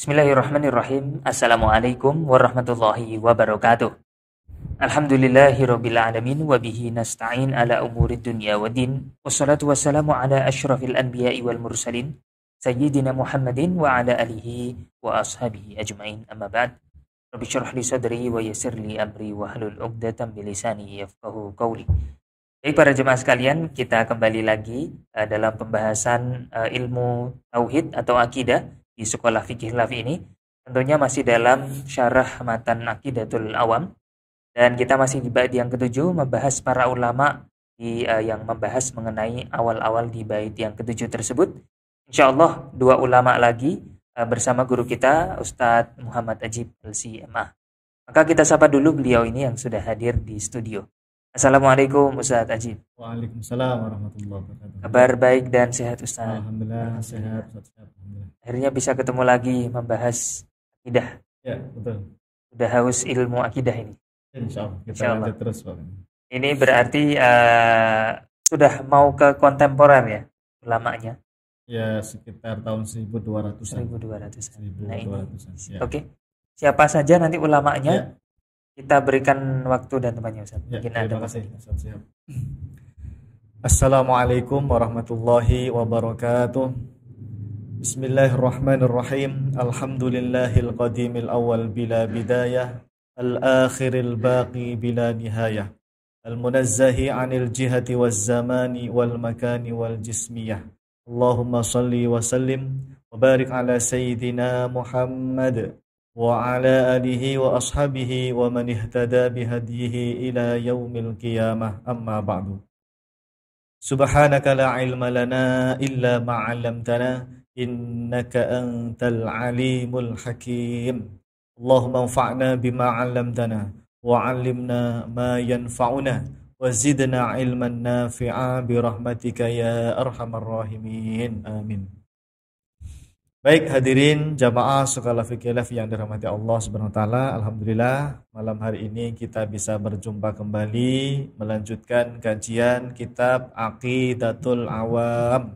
Bismillahirrahmanirrahim. Assalamualaikum warahmatullahi wabarakatuh. Alhamdulillahirabbil alamin wa bihi nasta'in ala umurid dunya waddin. Wassalatu wassalamu ala asyrafil anbiya'i wal mursalin sayyidina Muhammadin wa ala alihi wa ashabihi ajmain. Amma ba'd. Rabbi syrah li sadri wa yassir li amri wa hlul 'uqdatam min lisani yafqahu qawli. Baik para jemaah sekalian, kita kembali lagi dalam pembahasan ilmu tauhid atau akidah di Sekolah Fikih Lafi ini. Tentunya masih dalam syarah matan Aqidatul Awam, dan kita masih di bait yang ketujuh membahas para ulama yang membahas mengenai awal-awal di bait yang ketujuh tersebut. Insyaallah dua ulama lagi bersama guru kita Ustadz Muhammad Ajib LCMA. Maka kita sapa dulu beliau ini yang sudah hadir di studio. Assalamualaikum Ustadz Ajib. Waalaikumsalam warahmatullahi wabarakatuh. Kabar baik dan sehat Ustadz? Alhamdulillah sehat. Alhamdulillah. Akhirnya bisa ketemu lagi membahas akidah. Ya, betul. Sudah haus ilmu akidah ini. Insyaallah kita lanjut terus Pak. Ini berarti sudah mau ke kontemporer ya ulamanya? Ya, sekitar tahun 1200-an. 1200-an. Nah, 1200-an. Ya. Oke. Siapa saja nanti ulamanya? Ya. Kita berikan waktu dan tempatnya Ustaz. Ya, Mungkin terima kasih Ustaz. Siap. Assalamualaikum warahmatullahi wabarakatuh. Bismillahirrahmanirrahim. Alhamdulillahil qadimil awal bila bidayah, al-akhiril baqi bila nihayah, al-munazzahi 'anil jihati waz zamani wal makani wal jismiyah. Allahumma salli wa sallim wa barik ala sayyidina Muhammad wa ala alihi wa ashabihi wa man ihtada bihadihi ila yaumil qiyamah. Amma ba'du. Subhanaka la ilma lana illa ma 'allamtana innaka antal alimul hakim. Allahumma anfa'na bima 'allamtana wa 'allimna ma yanfa'una wa zidna ilman nafi'a bi rahmatika ya arhamar rahimin. Amin. Baik hadirin jamaah Sekolah Fikih Lafi yang dirahmati Allah Subhanahu wa taala, alhamdulillah malam hari ini kita bisa berjumpa kembali melanjutkan kajian kitab Aqidatul Awam.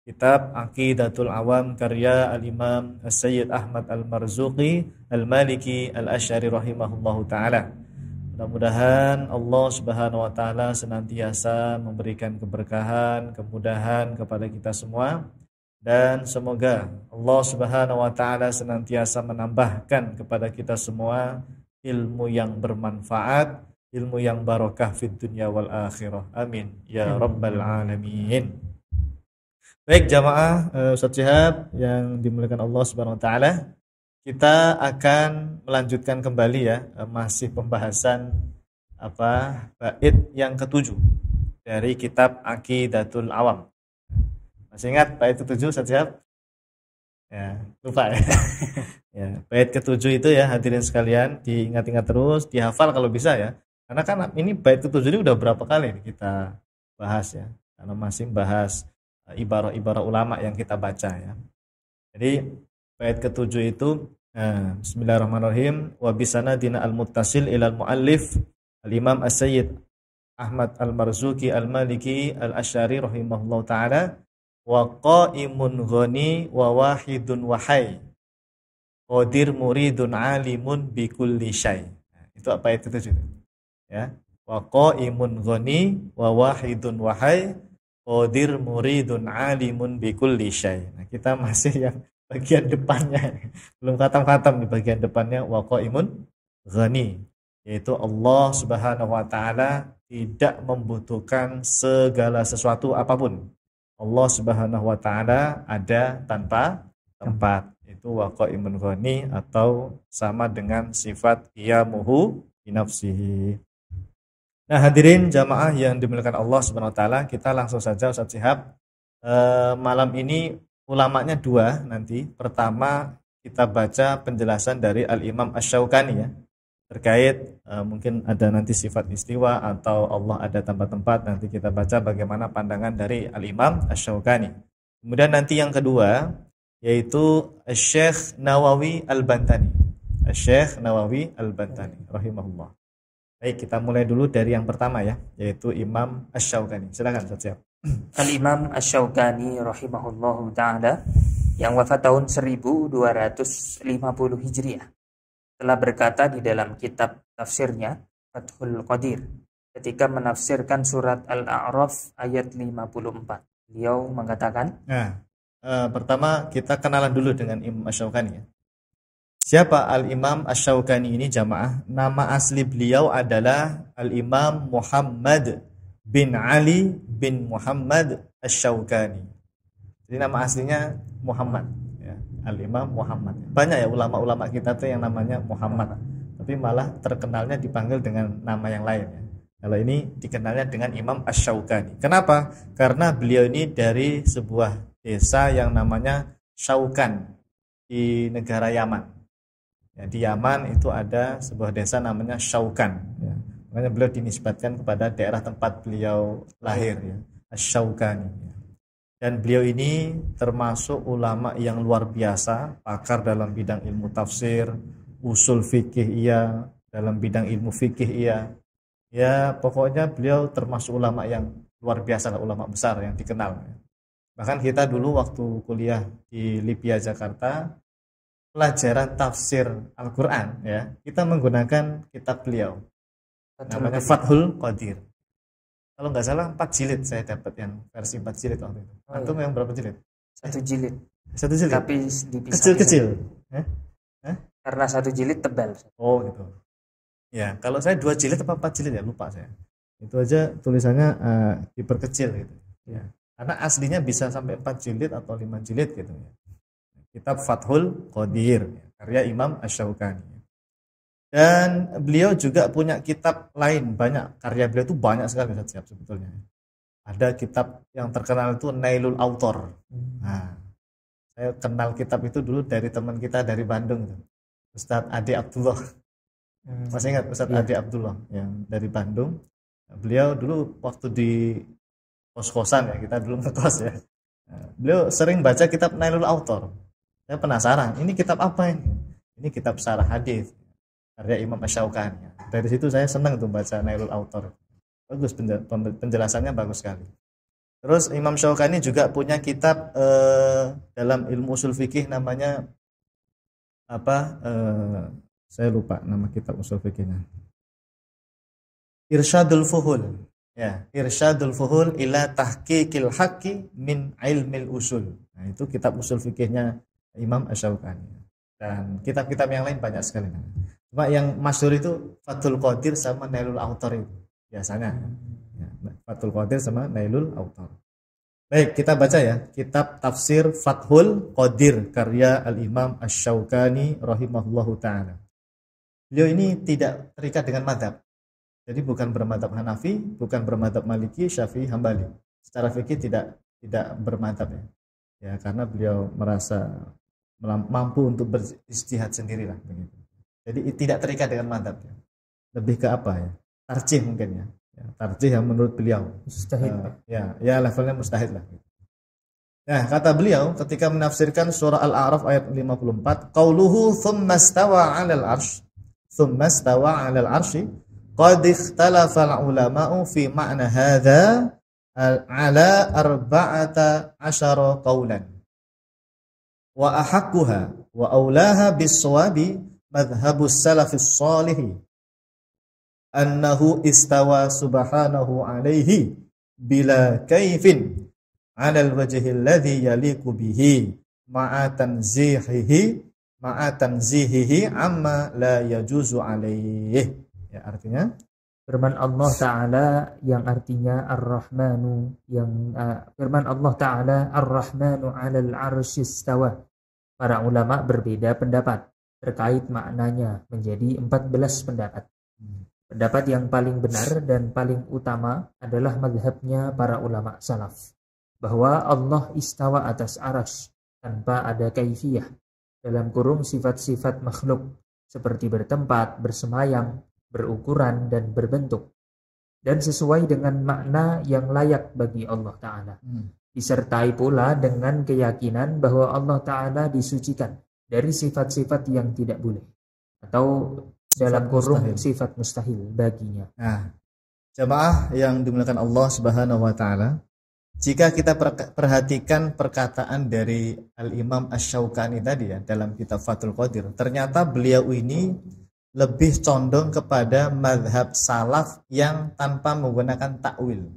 Kitab Aqidatul Awam karya Al-Imam As-Sayyid Ahmad Al-Marzuqi Al-Maliki Al-Asy'ari rahimahullahu taala. Mudah-mudahan Allah Subhanahu wa taala senantiasa memberikan keberkahan, kemudahan kepada kita semua. Dan semoga Allah Subhanahu wa taala senantiasa menambahkan kepada kita semua ilmu yang bermanfaat, ilmu yang barokah fid dunya wal akhirah. Amin ya rabbal alamin. Baik jamaah Ustaz Syihab yang dimuliakan Allah Subhanahu wa taala, kita akan melanjutkan kembali ya masih pembahasan bait yang ketujuh dari kitab Aqidatul Awam. Masih ingat bait ke-7 Ustaz Syihab? Ya, lupa ya. Ya, bait ke-7 itu ya hadirin sekalian diingat-ingat terus, dihafal kalau bisa ya. Karena kan ini bait ke-7 ini udah berapa kali kita bahas ya. Karena masih bahas ibarah-ibarah ulama yang kita baca ya. Jadi bait ke-7 itu bismillahirrahmanirrahim wa bisanadina al-muttasil ilal muallif al-Imam As-Sayyid Ahmad Al-Marzuqi Al-Maliki Al-Asy'ari rahimahullahu taala. Wa qaimun ghani wa wahidun wahai qadir muridun alimun bi kulli syai. Itu apa itu ya. Wa qaimun ghani wa wahidun wahai qadir muridun alimun bi kulli syai. Nah, kita masih yang bagian depannya. Belum khatam-khatam di bagian depannya wa qaimun ghani, yaitu Allah Subhanahu wa taala tidak membutuhkan segala sesuatu apapun. Allah Subhanahu wa taala ada tanpa tempat. Itu waqaimun ghani atau sama dengan sifat qiyamuhu bi nafsihi. Nah, hadirin jamaah yang dimuliakan Allah Subhanahu wa taala, kita langsung saja Ustaz Syihab. Malam ini ulamanya dua nanti. Pertama kita baca penjelasan dari Al-Imam Asy-Syaukani ya. Terkait mungkin ada nanti sifat istiwa atau Allah ada tempat-tempat, nanti kita baca bagaimana pandangan dari Al-Imam Asy-Syaukani. Kemudian nanti yang kedua yaitu Syekh Nawawi Al-Bantani. Syekh Nawawi Al-Bantani rahimahullah. Baik, kita mulai dulu dari yang pertama ya, yaitu Imam Asy-Syaukani. Silakan Ustaz Syihab. Al-Imam Asy-Syaukani rahimahullahu taala yang wafat tahun 1250 Hijriah, telah berkata di dalam kitab tafsirnya Fathul Qadir ketika menafsirkan surat Al-A'raf ayat 54. Beliau mengatakan, pertama kita kenalan dulu dengan Imam Asy-Syaukani ya. Siapa Al-Imam Asy-Syaukani ini jamaah? Nama asli beliau adalah Al-Imam Muhammad bin Ali bin Muhammad Asy-Syaukani. Jadi nama aslinya Muhammad ya. Al-Imam Muhammad. Banyak ya ulama-ulama kita tuh yang namanya Muhammad, tapi malah terkenalnya dipanggil dengan nama yang lain ya. Kalau ini dikenalnya dengan Imam Asy-Syaukani. Kenapa? Karena beliau ini dari sebuah desa yang namanya Syaukan di negara Yaman. Ya, di Yaman itu ada sebuah desa namanya Syaukan. Ya. Makanya beliau dinisbatkan kepada daerah tempat beliau lahir, ya, Asy-Syaukani. Ya. Dan beliau ini termasuk ulama yang luar biasa, pakar dalam bidang ilmu tafsir, usul fikih iya, dalam bidang ilmu fikih iya. Ya pokoknya beliau termasuk ulama yang luar biasa, ulama besar yang dikenal. Bahkan kita dulu waktu kuliah di Libya Jakarta, pelajaran tafsir Al-Quran ya, kita menggunakan kitab beliau namanya Fathul Qadir. Kalau nggak salah 4 jilid saya dapat, yang versi 4 jilid waktu itu. Antum yang berapa jilid? 1 jilid. 1 jilid. Tapi kecil-kecil. Karena 1 jilid tebal. Oh gitu. Ya, kalau saya 2 jilid atau 4 jilid ya lupa saya. Itu aja tulisannya diperkecil gitu. Ya. Karena aslinya bisa sampai 4 jilid atau 5 jilid gitu ya. Kitab Fathul Qadir karya Imam Asy-Syaukani. Dan beliau juga punya kitab lain banyak. Karya beliau itu banyak sekali sebetulnya. Ada kitab yang terkenal itu Nailul Autor. Nah, saya kenal kitab itu dulu dari teman kita dari Bandung, Ustadz Ade Abdullah. Masih ingat Ustadz Ade Abdullah yang dari Bandung. Beliau dulu waktu di kos-kosan ya, kita dulu ngekos ya. Beliau sering baca kitab Nailul Autor. Saya penasaran, ini kitab apa ini? Ini kitab syarah hadis karya Imam Asy-Syaukani. Dari situ saya senang tuh baca Nailul Autor. Bagus, penjelasannya bagus sekali. Terus Imam Syaukani juga punya kitab dalam ilmu usul fikih namanya apa? Saya lupa nama kitab usul fikihnya. Irsyadul Fuhul. Ya, Irsyadul Fuhul ila tahqiqil haqqi min ilmil usul. Nah, itu kitab usul fikihnya Imam Asy-Syaukani. Dan kitab-kitab yang lain banyak sekali. Cuma yang masyhur itu Fathul Qadir sama Nailul Autor itu biasanya. Ya, Fathul Qadir sama Nailul Autor. Baik, kita baca ya kitab tafsir Fathul Qadir karya Al-Imam Asy-Syaukani rahimahullahu taala. Beliau ini tidak terikat dengan mazhab. Jadi bukan bermadzhab Hanafi, bukan bermadzhab Maliki, Syafi'i, Hambali. Secara fikih tidak bermadzhab ya. Ya, karena beliau merasa mampu untuk berijtihad sendirilah begitu. Jadi tidak terikat dengan mazhab ya. Lebih ke apa ya? Tarjih mungkin ya. Ya, tarjih yang menurut beliau mustahid. Ya levelnya mustahid lah. Nah, kata beliau ketika menafsirkan surah Al-A'raf ayat 54, qauluhu tsumma stawa 'alal 'arsy. Tsumma stawa 'alal 'arsy qad ikhtalafa al-ulama'u fi ma'na hadza ala 14 qaulan. Wa ahaqquha wa aulaha bis-shawabi madhhabus salafis shalih annahu istawa subhanahu alaihi bila kaifin 'alal wajhi alladhi yaliqu bihi ma'a tanzihihi amma la yajuzu alaihi. Ya, artinya firman Allah Ta'ala yang artinya Ar-Rahmanu, yang firman Allah Ta'ala Ar-Rahmanu 'alal 'arsy istawa. Para ulama berbeda pendapat terkait maknanya menjadi 14 pendapat. Pendapat yang paling benar dan paling utama adalah mazhabnya para ulama salaf, bahwa Allah istawa atas arasy tanpa ada kaifiyah, dalam kurung sifat-sifat makhluk seperti bertempat, bersemayam, berukuran dan berbentuk, dan sesuai dengan makna yang layak bagi Allah Ta'ala. Disertai pula dengan keyakinan bahwa Allah Ta'ala disucikan dari sifat-sifat yang tidak boleh atau dalam kurung sifat mustahil baginya. Nah, jamaah yang dimuliakan Allah Subhanahu wa taala, jika kita perhatikan perkataan dari Al-Imam Asy-Syaukani tadi ya dalam kitab Fathul Qadir, ternyata beliau ini lebih condong kepada mazhab salaf yang tanpa menggunakan takwil.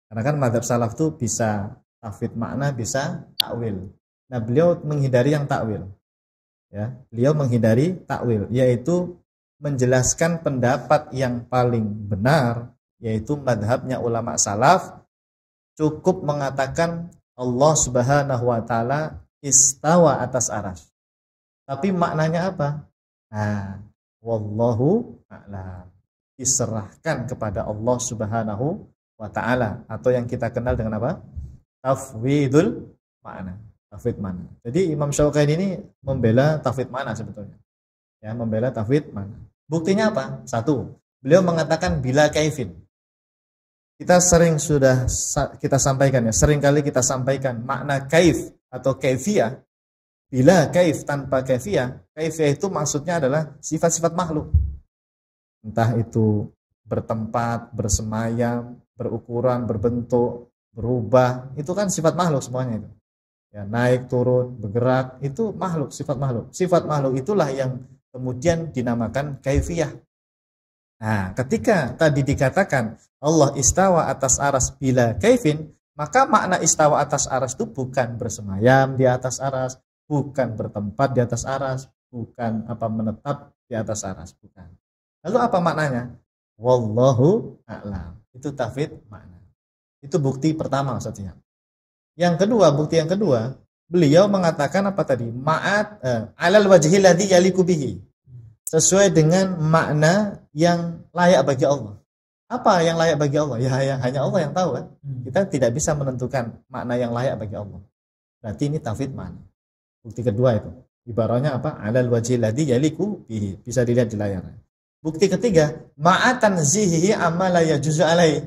Karena kan mazhab salaf itu bisa tafwid makna, bisa takwil. Nah, beliau menghindari yang takwil. Ya, beliau menghindari takwil, yaitu menjelaskan pendapat yang paling benar, yaitu mazhabnya ulama salaf, cukup mengatakan Allah Subhanahu wa taala istawa atas arsy. Tapi maknanya apa? Nah, wallahu a'lam. Diserahkan kepada Allah Subhanahu wa taala, atau yang kita kenal dengan apa? Tafwidul makna. Tafwid makna. Jadi Imam Syaukani ini membela tafwid makna sebetulnya. Ya, membela tafwid makna. Buktinya apa? Satu, beliau mengatakan bila kaifin. Kita sampaikan ya, sering kali kita sampaikan makna kaif atau kaifiyah. Bila kaif tanpa kaifiyah, kaifiyah itu maksudnya adalah sifat-sifat makhluk. Entah itu bertempat, bersemayam, berukuran, berbentuk, berubah, itu kan sifat makhluk semuanya itu. Ya, naik, turun, bergerak, itu makhluk, sifat makhluk. Sifat makhluk itulah yang kemudian dinamakan kaifiyah. Nah, ketika tadi dikatakan Allah istawa atas aras bila kaifin, maka makna istawa atas aras itu bukan bersemayam di atas aras, bukan bertempat di atas aras, bukan menetap di atas aras, bukan. Lalu apa maknanya? Wallahu a'lam. Itu tafwid makna. Itu bukti pertama maksudnya. Bukti yang kedua, beliau mengatakan apa tadi? Alal wajhil ladzi yaliku bihi. Sesuai dengan makna yang layak bagi Allah. Apa yang layak bagi Allah? Ya hanya Allah yang tahu kan. Kita tidak bisa menentukan makna yang layak bagi Allah. Berarti ini tafwid makna. Bukti kedua itu. Ibaratnya apa? Alal wajhil ladzi yaliku bihi. Bisa dilihat di layar. Bukti ketiga, ma'atanzihi amma la yajuzu alaihi.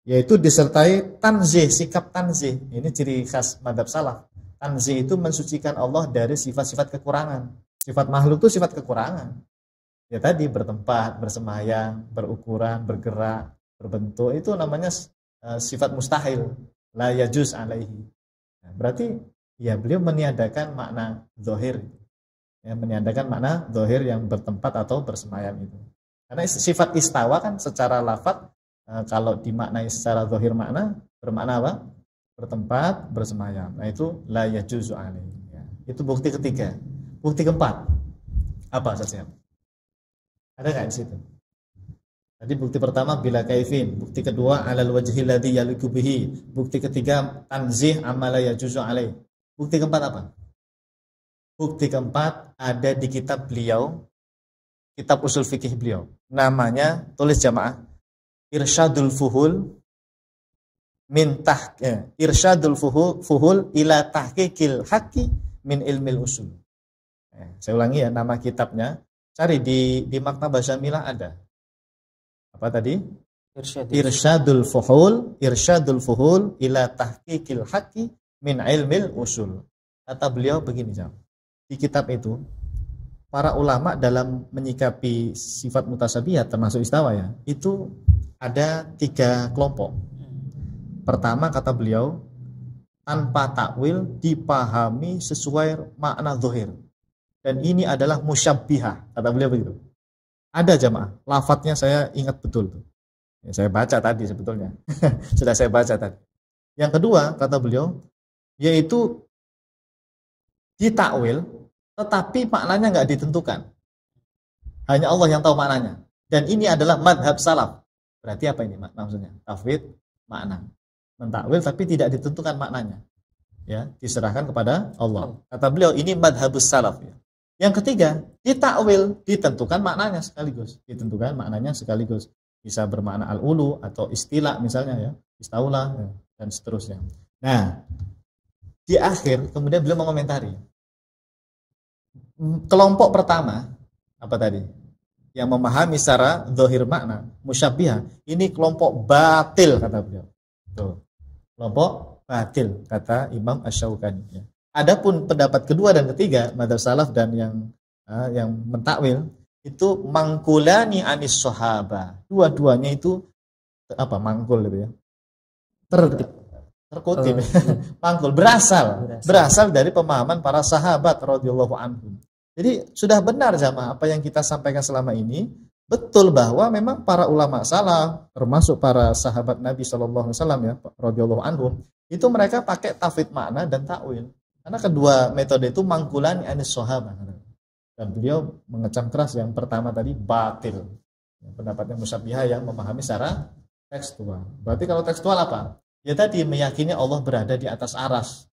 Yaitu disertai tanzih, sikap tanzih. Ini ciri khas mazhab salaf. Tanzih itu mensucikan Allah dari sifat-sifat kekurangan. Sifat makhluk itu sifat kekurangan. Ya tadi bertempat, bersemayam, berukuran, bergerak, berbentuk, itu namanya sifat mustahil. La yajuz alaihi. Nah, berarti ya beliau meniadakan makna zahir. Ya, meniadakan makna zahir yang bertempat atau bersemayam itu. Karena sifat istawa kan secara lafaz kalau dimaknai secara zahir makna bermakna apa? Bertempat, bersemayam. Nah itu la yajuzu alaihi. Ya. Itu bukti ketiga. Bukti keempat, apa saja? Ada nggak di situ? Tadi bukti pertama bila kaifin, bukti kedua alal wajhil ladzi yaliku bihi, bukti ketiga tanzih amma la yajuzu alaih. Bukti keempat apa? Bukti keempat ada di kitab beliau, kitab usul fikih beliau. Namanya, tulis jamaah, Irsyadul Fuhul Irsyadul Fuhul ila tahqiqil haqqi min ilmil usul. Saya ulangi ya, nama kitabnya. Cari di Maktabah Syamilah ada. Apa tadi? Irsyadul Fuhul ila tahqiqil haqqi min ilmil usul. Kata beliau begini, jam. Di kitab itu para ulama dalam menyikapi sifat mutasabihat termasuk istawa ya, itu ada 3 kelompok. Pertama kata beliau, tanpa takwil dipahami sesuai makna zahir. Dan ini adalah musyabbihah, kata beliau begitu. Ada jamaah, lafadznya saya ingat betul tuh. Ya, saya baca tadi sebetulnya. Sudah saya baca tadi. Yang kedua, kata beliau, yaitu ditakwil, tetapi maknanya nggak ditentukan. Hanya Allah yang tahu maknanya. Dan ini adalah madhab salaf. Berarti apa ini maksudnya? Tafwid makna. Mentakwil tapi tidak ditentukan maknanya. Ya, diserahkan kepada Allah. Kata beliau, ini madhabus salaf ya. Yang ketiga, ditakwil, ditentukan maknanya sekaligus. Ditentukan maknanya sekaligus. Bisa bermakna al-ulu atau istilah misalnya ya, istaulah ya, dan seterusnya. Nah, di akhir kemudian beliau mengomentari. Kelompok pertama, apa tadi? Yang memahami secara zahir makna, musyabbihah, ini kelompok batil kata beliau. Tuh. Kelompok batil kata Imam Asy-Syaukani ya. Adapun pendapat kedua dan ketiga, madzhab salaf dan yang mentakwil itu mangkulani anis sahabah. Dua-duanya itu mangkul gitu ya. terkutip, pangkul, berasal dari pemahaman para sahabat radhiyallahu anhum. Jadi sudah benar jamaah apa yang kita sampaikan selama ini, betul bahwa memang para ulama salaf, termasuk para sahabat Nabi sallallahu alaihi wasallam ya radhiyallahu anhum, itu mereka pakai tafwid makna dan takwil. Karena kedua metode itu mangkulan anis sahabat. Dan beliau mengecam keras yang pertama tadi batil. Pendapatnya Musabbihah yang memahami secara tekstual. Berarti kalau tekstual apa? Ya tadi meyakini Allah berada di atas aras.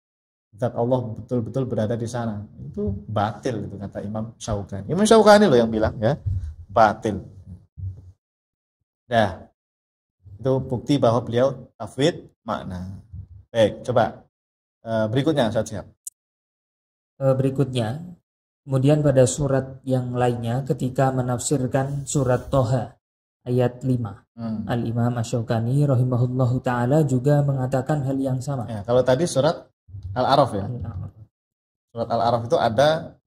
Zat Allah betul-betul berada di sana. Itu batil itu kata Imam Syaukani. Imam Syaukani loh yang bilang ya, batil. Nah, itu bukti bahwa beliau tafwid makna. Baik, coba berikutnya saya siap. Berikutnya, kemudian pada surat yang lainnya ketika menafsirkan surat Toha ayat 5. Al-Imam Asy-Syaukani rahimahullahu taala juga mengatakan hal yang sama. Ya, kalau tadi surat Al-A'raf ya. Surat Al-A'raf itu ada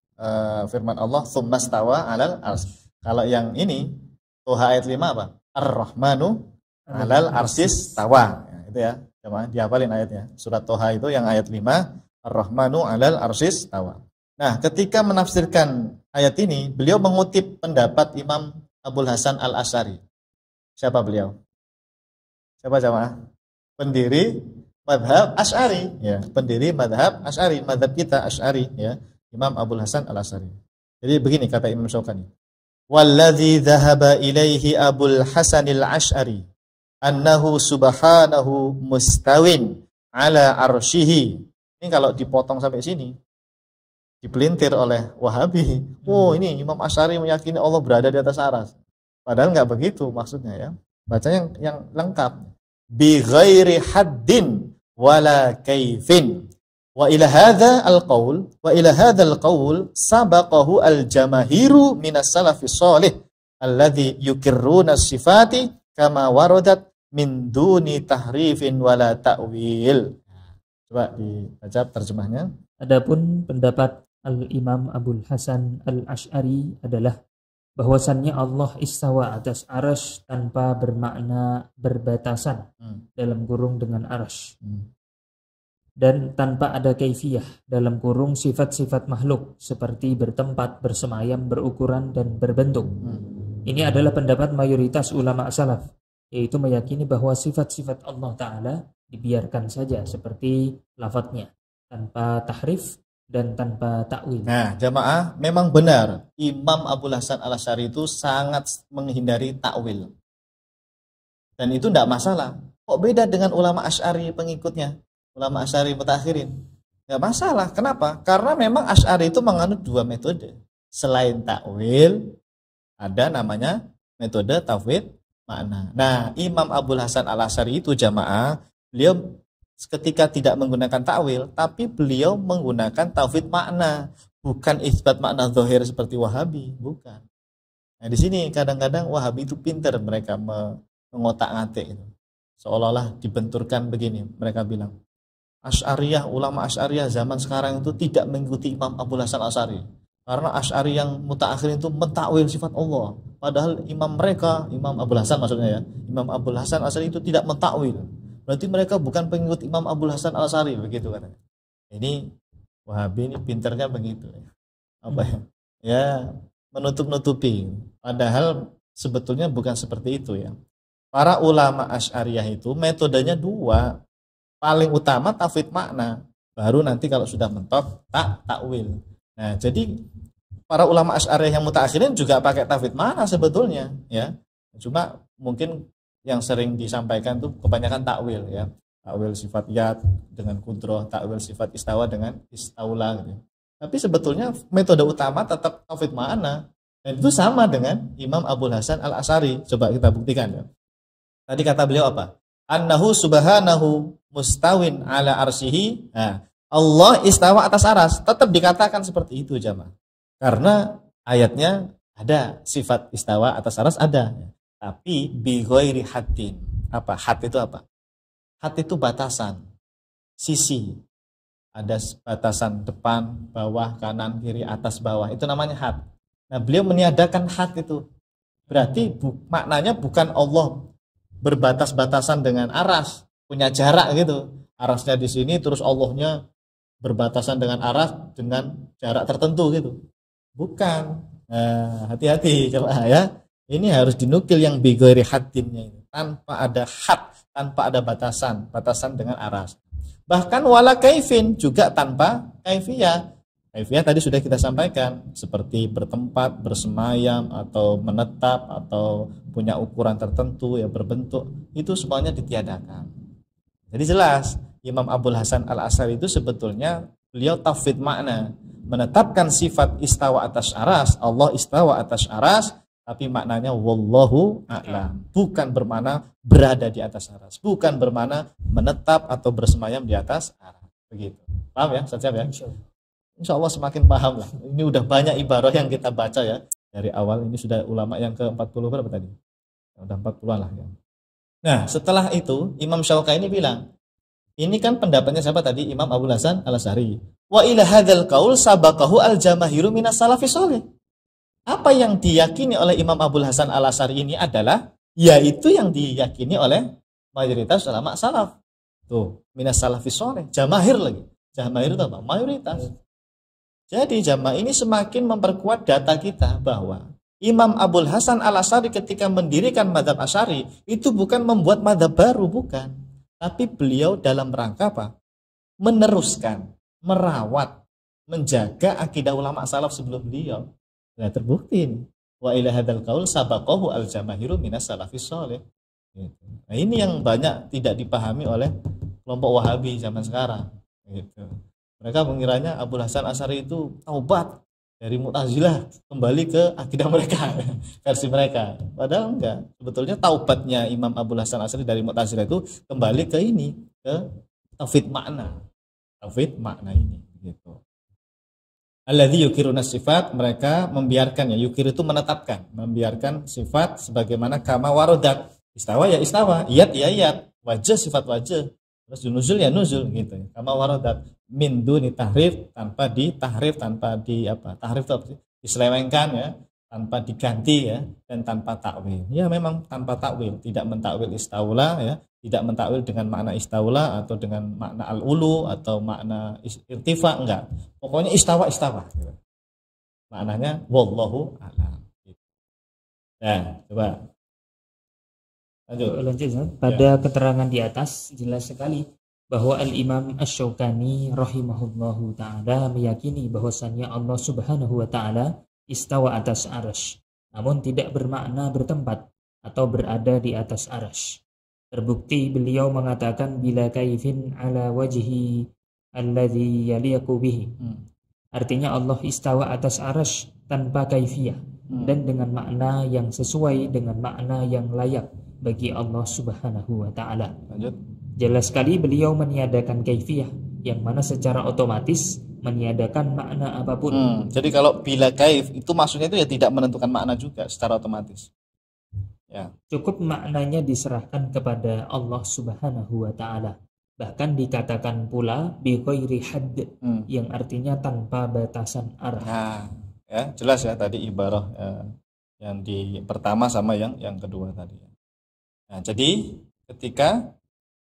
firman Allah tsummastawa 'alal arsy. Kalau yang ini Toha ayat 5 apa? Ar-Rahmanu 'alal arsyis tawa. Ya, itu ya. Coba dihafalin ayatnya. Surat Toha itu yang ayat 5, Ar-Rahmanu 'alal arsyis tawa. Nah, ketika menafsirkan ayat ini, beliau mengutip pendapat Imam Abul Hasan Al-Asy'ari. Siapa beliau? Siapa jamaah? Pendiri madhab Asy'ari, ya, pendiri madhab Asy'ari, madhab kita Asy'ari, ya, Imam Abul Hasan Al-Asy'ari. Jadi begini kata Imam Syaukani. Walladzi dhahaba ilaihi Abul Hasan Al-Asy'ari annahu subhanahu mustawin ala arsyihi. Ini kalau dipotong sampai sini, dipelintir oleh Wahabi. Oh, ini Imam Asy'ari meyakini Allah berada di atas aras. Padahal nggak begitu maksudnya ya. Baca yang lengkap. Bi ghairi haddin wala kaifin. Wa ila hadza al-qaul sabaqahu al-jamahiru minas salafis shalih alladzi yukirruna sifati kama waradat min duni tahrifin wala ta'wil. Coba dibaca terjemahnya. Adapun pendapat Al-Imam Abul Hasan Al-Asy'ari adalah bahwasannya Allah istawa atas arsy tanpa bermakna berbatasan dalam kurung dengan arsy, dan tanpa ada kaifiyah dalam kurung sifat-sifat makhluk seperti bertempat, bersemayam, berukuran dan berbentuk. Ini adalah pendapat mayoritas ulama salaf, yaitu meyakini bahwa sifat-sifat Allah Ta'ala dibiarkan saja seperti lafadznya, tanpa tahrif dan tanpa takwil. Nah, jamaah, memang benar Imam Abul Hasan Al-Asy'ari itu sangat menghindari takwil. Dan itu tidak masalah. Kok beda dengan ulama Asy'ari pengikutnya? Ulama Asy'ari mutakhirin. Enggak masalah. Kenapa? Karena memang Asy'ari itu menganut dua metode. Selain takwil, ada namanya metode tafwid makna. Nah, Imam Abul Hasan Al-Asy'ari itu jamaah, beliau ketika tidak menggunakan takwil, tapi beliau menggunakan tafwid makna, bukan isbat makna zahir seperti Wahabi, bukan. Nah, di sini kadang-kadang Wahabi itu pintar, mereka mengotak-ngatik itu. Seolah-olah dibenturkan begini, mereka bilang Asy'ariyah, ulama Asy'ariyah zaman sekarang itu tidak mengikuti Imam Abul Hasan Al-Asy'ari. Karena Asy'ari yang mutaakhirin itu mentakwil sifat Allah. Padahal imam mereka, Imam Abul Hasan maksudnya ya, Imam Abul Hasan Al-Asy'ari itu tidak mentakwil. Berarti mereka bukan pengikut Imam Abul Hasan Al-Asy'ari, begitu katanya. Ini Wahabi ini pinternya begitu ya. Apa ya? Ya, menutup-nutupi. Padahal sebetulnya bukan seperti itu ya. Para ulama Asy'ariyah itu metodenya dua. Paling utama tafwid makna, baru nanti kalau sudah mentok takwil. Nah, jadi para ulama Asy'ariyah yang mutaakhirin juga pakai tafwid makna sebetulnya ya. Cuma mungkin yang sering disampaikan tuh kebanyakan takwil ya. Takwil sifat yad dengan kudroh, takwil sifat istawa dengan istaula gitu. Tapi sebetulnya metode utama tetap tafwid makna. Dan itu sama dengan Imam Abul Hasan Al-Asy'ari. Coba kita buktikan ya. Tadi kata beliau apa? Annahu subhanahu mustawin ala arsyihi. Nah, Allah istawa atas aras. Tetap dikatakan seperti itu jamaah. Karena ayatnya ada sifat istawa atas aras ada. Tapi bi ghairi haddin. Apa? Had itu apa? Had itu batasan, sisi. Ada batasan depan, bawah, kanan, kiri, atas, bawah. Itu namanya had. Nah, beliau meniadakan had itu. Berarti maknanya bukan Allah berbatas-batasan dengan aras, punya jarak gitu. Arasnya di sini terus Allahnya berbatasan dengan aras dengan jarak tertentu gitu. Bukan. Nah, hati-hati coba ya. Ini harus dinukil yang bighairi haddinnya ini. Tanpa ada had, tanpa ada batasan dengan aras. Bahkan wala kaifin juga tanpa kaifiyah. Kaifiyah tadi sudah kita sampaikan, seperti bertempat, bersemayam, atau menetap, atau punya ukuran tertentu, ya berbentuk, itu semuanya ditiadakan. Jadi jelas, Imam Abul Hasan Al-Asy'ari itu sebetulnya beliau tafwid makna, menetapkan sifat istawa atas aras, Allah istawa atas aras, tapi maknanya wallahu a'lam, bukan bermakna berada di atas aras, bukan bermakna menetap atau bersemayam di atas aras. Begitu. Paham ya? Siap ya? Insya Allah semakin paham lah. Ini udah banyak ibarah yang kita baca ya dari awal. Ini sudah ulama yang ke-40 berapa tadi? Udah 40-an lah ya. Nah, setelah itu Imam Syaukaini bilang, ini kan pendapatnya siapa tadi? Imam Abul Hasan Al-Asy'ari. Wa ila hadzal qaul sabaqahu al-jamaahiru minas salafis shalih. Apa yang diyakini oleh Imam Abul Hasan Al-Asy'ari ini adalah yaitu yang diyakini oleh mayoritas ulama salaf. Tuh, minas salafis shalih, jamaahir lagi. Jamaahir itu apa? Mayoritas. Jadi jamaah ini semakin memperkuat data kita bahwa Imam Abul Hasan Al-Asy'ari ketika mendirikan mazhab Asy'ari itu bukan membuat mazhab baru, bukan. Tapi beliau dalam rangka apa? Meneruskan, merawat, menjaga akidah ulama salaf sebelum beliau. Nah, terbukti ini. Wa ila hadzal qaul sabaqahu al-jamaahiru minas salafis shalih. Gitu. Nah, ini yang banyak tidak dipahami oleh kelompok Wahabi zaman sekarang. Gitu. Mereka mengiranya Abul Hasan Asy'ari itu taubat dari Mu'tazilah kembali ke akidah mereka, versi mereka. Padahal enggak. Sebetulnya taubatnya Imam Abul Hasan Asy'ari dari Mu'tazilah itu kembali ke ini, ke tauhid makna. Tauhid makna ini gitu. Alladzi yukiruna sifat, mereka membiarkan ya, yukir itu menetapkan, membiarkan sifat sebagaimana kama warodat. Istawa ya istawa, iyat ya iyat, wajah sifat wajah, terus nuzul ya nuzul gitu ya. Kama warodat min duni tahrif, tanpa ditahrif, tanpa di apa? Tahrif itu apa sih? Diselewengkan ya, tanpa diganti ya, dan tanpa takwil. Ya memang tanpa takwil, tidak mentakwil istaula ya, tidak mentakwil dengan makna istaula atau dengan makna al-ulu atau makna irtifa, enggak. Pokoknya istawa gitu. Maknanya wallahu a'lam. Nah, coba lanjut. Pada keterangan di atas jelas sekali bahwa Al-Imam Asy-Syaukani rahimahullahu ta'ala meyakini bahwasannya Allah subhanahu wa ta'ala istawa atas arsy, namun tidak bermakna bertempat atau berada di atas arsy. Terbukti beliau mengatakan bila kaifin ala wajhi alladhi yaliqu bihi. Artinya Allah istawa atas arsy tanpa kaifiyah dan dengan makna yang sesuai dengan makna yang layak bagi Allah subhanahu wa ta'ala. Lanjut. Jelas sekali beliau meniadakan kaifiyah yang mana secara otomatis meniadakan makna apapun. Jadi kalau bila kaif itu maksudnya itu ya tidak menentukan makna juga secara otomatis. Ya. Cukup maknanya diserahkan kepada Allah subhanahu wa ta'ala. Bahkan dikatakan pula bi ghairi hadd, yang artinya tanpa batasan arah. Nah, ya jelas ya tadi ibarah yang di pertama sama yang kedua tadi. Nah, jadi ketika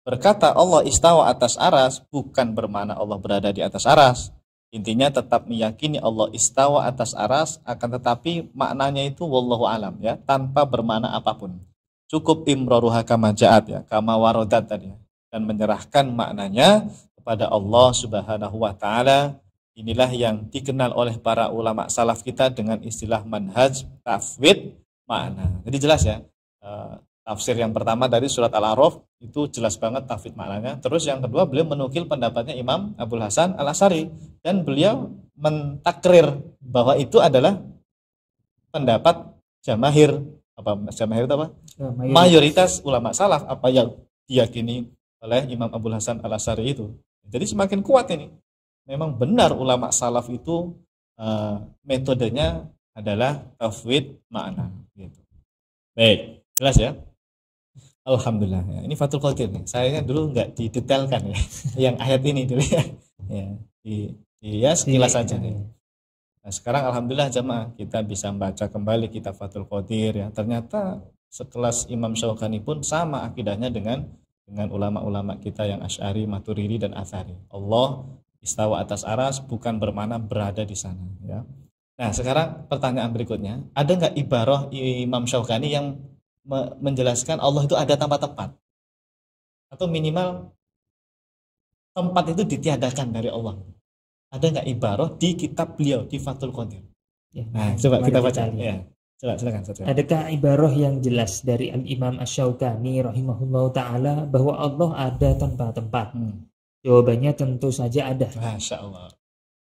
berkata Allah istawa atas aras bukan bermakna Allah berada di atas aras. Intinya tetap meyakini Allah istawa atas aras, akan tetapi maknanya itu wallahu alam ya, tanpa bermakna apapun. Cukup imroruha kama ja'at ya, kama warodat tadi ya, dan menyerahkan maknanya kepada Allah subhanahu wa ta'ala. Inilah yang dikenal oleh para ulama salaf kita dengan istilah manhaj tafwid makna. Jadi jelas ya, tafsir yang pertama dari surat Al-A'raf itu jelas banget tafwid maknanya. Terus yang kedua beliau menukil pendapatnya Imam Abul Hasan Al-Asy'ari dan beliau mentakrir bahwa itu adalah pendapat jamaahir itu apa? Mayoritas ulama salaf, apa yang diyakini oleh Imam Abul Hasan Al-Asy'ari itu. Jadi semakin kuat ini. Memang benar ulama salaf itu metodenya adalah tafwid makna gitu. Baik, jelas ya? Alhamdulillah ya. Ini Fathul Qadir nih. Saya dulu nggak didetailkan ya. Yang ayat ini dulu ya. Ya sekilas saja nih. Nah, sekarang alhamdulillah jemaah kita bisa membaca kembali kitab Fathul Qadir ya. Ternyata sekelas Imam Syaukani pun sama akidahnya dengan dengan ulama-ulama kita yang Asy'ari, Maturidi dan Atsari. Allah istawa atas aras bukan bermakna berada di sana, ya. Nah, sekarang pertanyaan berikutnya, ada nggak ibarah Imam Syaukani yang menjelaskan Allah itu ada tanpa tempat? Atau minimal tempat itu ditiadakan dari Allah. Ada nggak ibarah di kitab beliau di Fathul Qadir? Ya, Nah, coba kita baca. lihat. Ya, coba silakan. Adakah ibarah yang jelas dari Al-Imam Asy-Syaukani rahimahullahu taala bahwa Allah ada tanpa tempat? Jawabannya tentu saja ada. Masya Allah.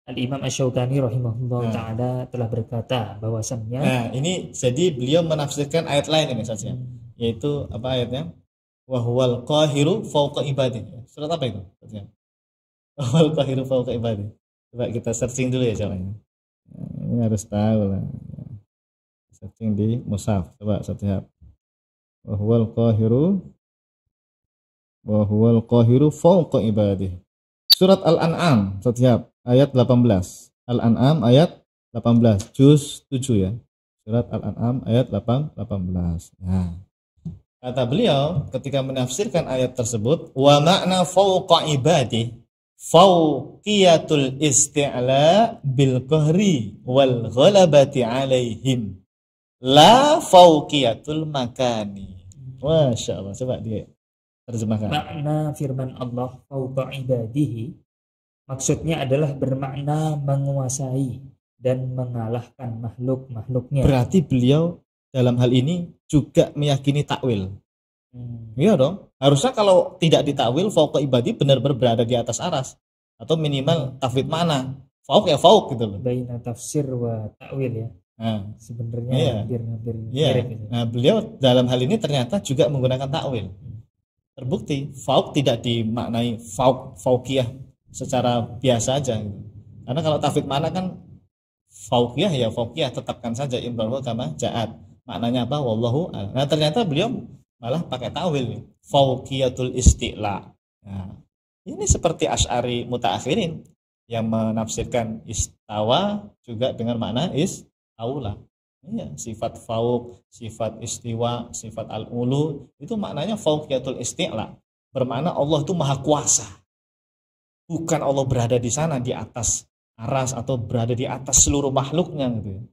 Al-Imam Asy-Syaukani rahimahullahu taala telah berkata bahwasannya. Nah, ini jadi beliau menafsirkan ayat lain ini saja, yaitu apa ayatnya? Wa huwal qahiru fawqa ibadihi. Surat apa itu? Wal qahiru fawqa ibadihi. Coba kita searching dulu ya jawabannya. Ini harus tahu lah. Searching di mushaf. Coba setiap. Wa huwal qahiru fawqa ibadihi. Surat Al-An'am setiap ayat 18. Al-An'am ayat 18 juz 7 ya. Surat Al-An'am ayat 18. Nah, kata beliau ketika menafsirkan ayat tersebut, wa makna fawqa ibadi fawqiyatul isti'la bil qahri wal ghalabati alaihim la fawqiyatul makani. Masya Allah, coba dia terjemahkan. Makna firman Allah fawqa ibadihi maksudnya adalah bermakna menguasai dan mengalahkan makhluk-makhluknya. Berarti beliau dalam hal ini juga meyakini takwil. Iya dong. Harusnya kalau tidak ditakwil fauqa ibadi benar-benar berada di atas aras atau minimal tafwid mana. Fauq ya fauq gitu loh. Baina tafsir wa takwil ya. Nah, sebenarnya hampir mirip gitu. Nah, beliau dalam hal ini ternyata juga menggunakan takwil. Terbukti fauq tidak dimaknai fauqiyah secara biasa aja gitu. Karena kalau tafwid mana kan fauqiyah ya fauqiyah, tetapkan saja imbahu kama ja'at. Maknanya apa? Wallahu a'lam. Nah, ternyata beliau malah pakai tawil, fauqiyatul isti'la. Nah, ini seperti Asy'ari mutaakhirin yang menafsirkan istawa juga dengan makna istaula. Iya, sifat fauq, sifat istiwa, sifat al-ulu itu maknanya fauqiyatul isti'la. Bermakna Allah itu maha kuasa. Bukan Allah berada di sana di atas aras atau berada di atas seluruh makhluknya gitu.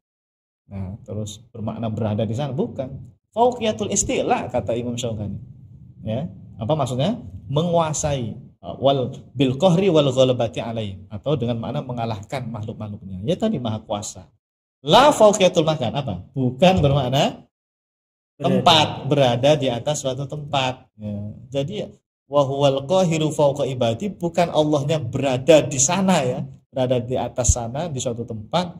Nah, terus bermakna berada di sana bukan. Fauqiyatul isti'la kata Imam Syaukani. Ya, apa maksudnya? Menguasai wal bil qahri wal ghalabati alaihim atau dengan makna mengalahkan makhluk-makhluknya. Ya tadi maha kuasa. La fauqiyatul makan apa? Bukan bermakna tempat, berada di atas suatu tempat. Ya. Jadi wa huwal qahiru fauqa ibadi bukan Allahnya berada di sana ya, berada di atas sana di suatu tempat.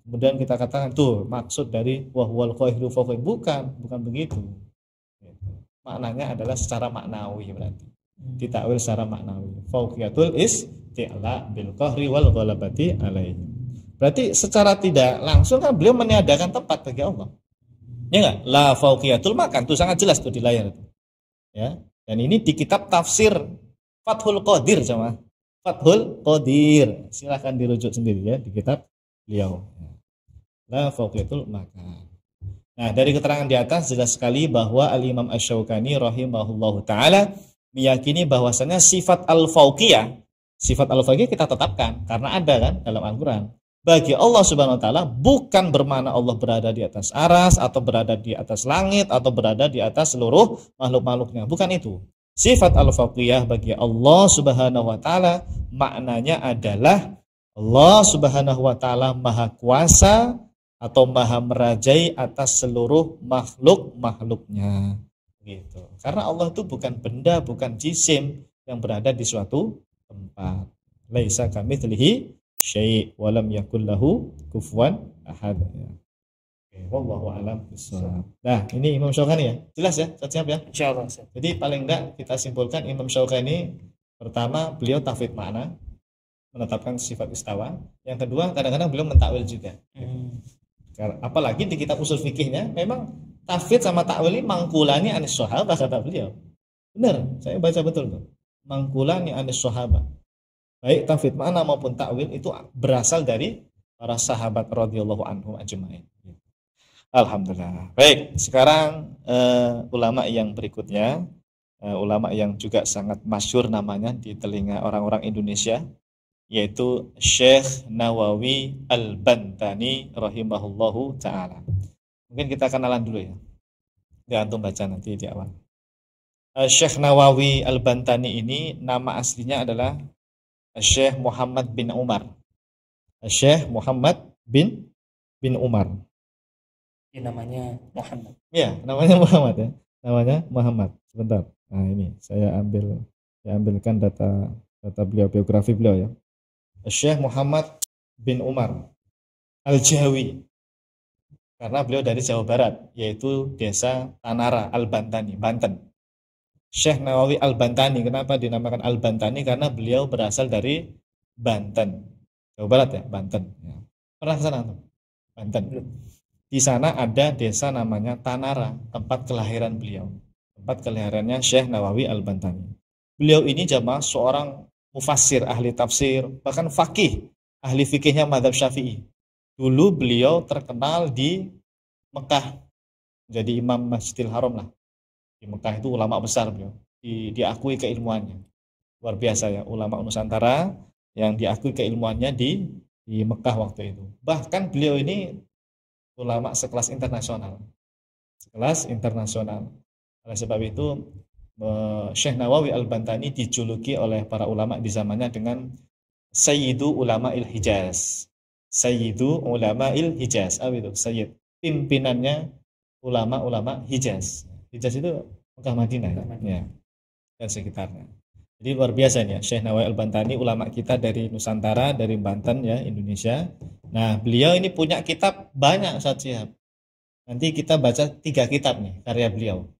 Kemudian kita katakan tuh maksud dari wa huwal qahiru fauqa, bukan begitu. Maknanya adalah secara maknawi berarti. Ditakwil secara maknawi. Fauqiyatul isti'la bil qahri wal ghalabati alaihi. Berarti secara tidak langsung kan beliau meniadakan tempat bagi Allah. Ya enggak? La fauqiyatul makan tuh sangat jelas tuh di layar itu. Ya. Dan ini di kitab tafsir Fathul Qadir sama Fathul Qadir. Silakan dirujuk sendiri ya di kitab beliau. La fauqiyatul makan. Nah, dari keterangan di atas jelas sekali bahwa Al-Imam Asy-Syaukani rahimahullahu taala meyakini bahwasannya sifat al-fauqiyah kita tetapkan karena ada kan dalam Al-Qur'an. Bagi Allah Subhanahu wa taala bukan bermakna Allah berada di atas aras atau berada di atas langit atau berada di atas seluruh makhluk-makhluknya. Bukan itu. Sifat al-fauqiyah bagi Allah Subhanahu wa taala maknanya adalah Allah Subhanahu wa taala maha kuasa atau maha merajai atas seluruh makhluk-makhluknya. Gitu. Karena Allah itu bukan benda, bukan jisim yang berada di suatu tempat. Laisa kamitslihi syai' wa lam yakul lahu kufuwan ahad. Oke, wallahu a'lam bishawab. Nah, ini Imam Syaukani ya. Jelas ya? Siap ya? Insyaallah. Jadi paling enggak kita simpulkan Imam Syaukani pertama beliau tafwid makna, menetapkan sifat istawa. Yang kedua kadang-kadang beliau mentakwil juga. Apalagi di kitab usul fikihnya memang tafwid sama takwil ini mangkulani anis sahabah kata beliau. Benar, saya baca betul tuh. Mangkulani anis sahabah. Baik tafwid makna maupun takwil itu berasal dari para sahabat radhiyallahu anhum ajma'in. Alhamdulillah. Baik, sekarang ulama yang berikutnya ulama yang juga sangat masyhur namanya di telinga orang-orang Indonesia, yaitu Syekh Nawawi Al-Bantani rahimahullahu taala. Mungkin kita kenalan dulu ya. Ya, antum baca nanti di awal. Syekh Nawawi Al-Bantani ini nama aslinya adalah Syekh Muhammad bin Umar. Syekh Muhammad bin Umar. Ini namanya Muhammad. Ya, namanya Muhammad ya. Namanya Muhammad. Sebentar. Nah, ini saya ambilkan data beliau, biografi beliau ya. Syekh Muhammad bin Umar Al-Jawi. Karena beliau dari Jawa Barat, yaitu desa Tanara, Al-Bantani, Banten. Syekh Nawawi Al-Bantani, kenapa dinamakan Al-Bantani? Karena beliau berasal dari Banten, Jawa Barat ya, Banten. Ya. Pernah ke sana? Banten. Di sana ada desa namanya Tanara, tempat kelahiran beliau. Tempat kelahirannya Syekh Nawawi Al-Bantani. Beliau ini jamaah seorang mufassir, ahli tafsir, bahkan faqih, ahli fikihnya mazhab Syafi'i. Dulu beliau terkenal di Mekah, jadi imam Masjidil Haram lah. Di Mekah itu ulama besar beliau, diakui keilmuannya. Luar biasa ya, ulama Nusantara yang diakui keilmuannya di Mekah waktu itu. Bahkan beliau ini ulama sekelas internasional. Sekelas internasional. Oleh sebab itu Syekh Nawawi Al-Bantani dijuluki oleh para ulama di zamannya dengan Sayyidu Ulama'il Hijaz. Sayyidu Ulama'il Hijaz. Apa itu? Sayyid. Pimpinannya ulama-ulama Hijaz. Hijaz itu Mekah Madinah ya. Dan sekitarnya. Jadi luar biasa nih ya. Syekh Nawawi Al-Bantani ulama kita dari Nusantara, dari Banten ya, Indonesia. Nah, beliau ini punya kitab banyak, Ustaz Syihab. Nanti kita baca 3 kitab nih karya beliau.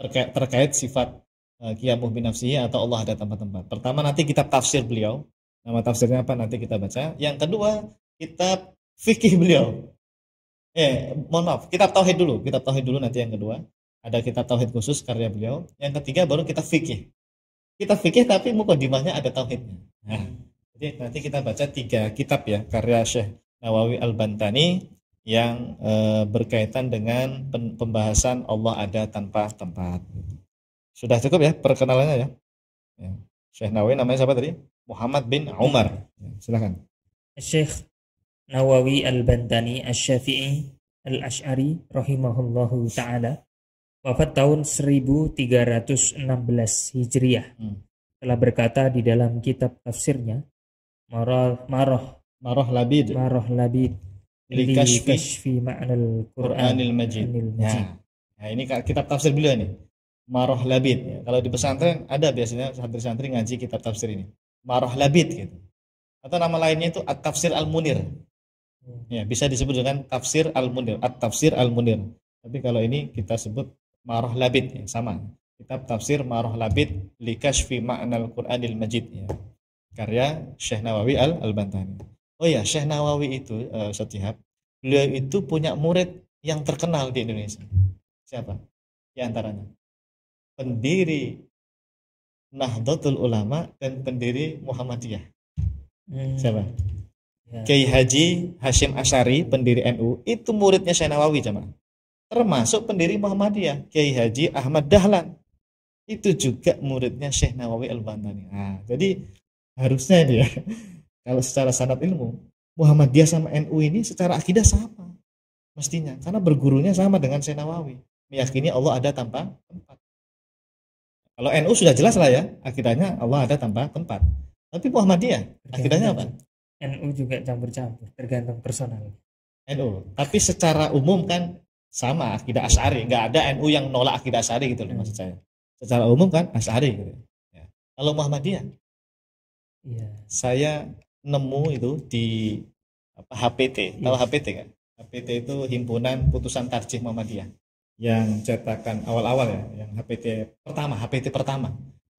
Terkait sifat Qiyamuh binafsihi atau Allah ada tempat-tempat. Pertama nanti kitab tafsir beliau. Nama tafsirnya apa nanti kita baca. Yang kedua kitab fikih beliau. Mohon maaf, kitab tauhid dulu. Kitab tauhid dulu nanti yang kedua. Ada kitab tauhid khusus karya beliau. Yang ketiga baru kitab fikih. Kitab fikih tapi mukadimahnya ada tauhidnya. Nah, jadi nanti kita baca 3 kitab ya karya Syekh Nawawi Al-Bantani yang berkaitan dengan pembahasan Allah ada tanpa tempat. Sudah cukup ya perkenalannya ya. Syekh Nawawi namanya siapa tadi? Muhammad bin Umar. Silakan. Syekh Nawawi Al-Bantani Asy-Syafi'i Al-Asy'ari rahimahullahu taala, wafat tahun 1316 Hijriah. Telah berkata di dalam kitab tafsirnya Marah Labid li kashfi ma'nal Qur'anil Majid. Nah, ini kitab tafsir beliau nih. Marah Labid. Ya, kalau di pesantren ada biasanya santri-santri ngaji kitab tafsir ini. Marah Labid gitu. Atau nama lainnya itu At-Tafsir Al-Munir. Ya, bisa disebut dengan Tafsir Al-Munir, At-Tafsir Al-Munir. Tapi kalau ini kita sebut Marah Labid ya, sama. Kitab tafsir Marah Labid li kashfi ma'nal Qur'anil Majid ya. Karya Syekh Nawawi Al-Bantani. Oh ya, Syekh Nawawi itu Ustaz Syihab, beliau itu punya murid yang terkenal di Indonesia. Siapa? Di antaranya pendiri Nahdlatul Ulama dan pendiri Muhammadiyah. Siapa? Ya. Kiai Haji Hashim Asy'ari, pendiri NU, itu muridnya Syekh Nawawi jemaah. Termasuk pendiri Muhammadiyah, Kiai Haji Ahmad Dahlan. Itu juga muridnya Syekh Nawawi Al-Bantani. Nah, jadi harusnya dia kalau secara sanad ilmu Muhammadiyah sama NU ini secara akidah sama mestinya, karena bergurunya sama dengan Syekh Nawawi, meyakini Allah ada tanpa tempat. Kalau NU sudah jelas lah ya, akidahnya Allah ada tanpa tempat. Tapi Muhammadiyah akidahnya apa? NU juga campur-campur, tergantung personal. NU, tapi secara umum kan sama akidah Asy'ari, nggak ada NU yang nolak akidah Asy'ari gitu loh maksud saya. Secara umum kan Asy'ari gitu. Ya. Kalau Muhammadiyah, ya. Saya nemu itu di HPT, tahu HPT kan? HPT itu himpunan putusan tarjih Muhammadiyah yang cetakan awal-awal ya, yang HPT pertama.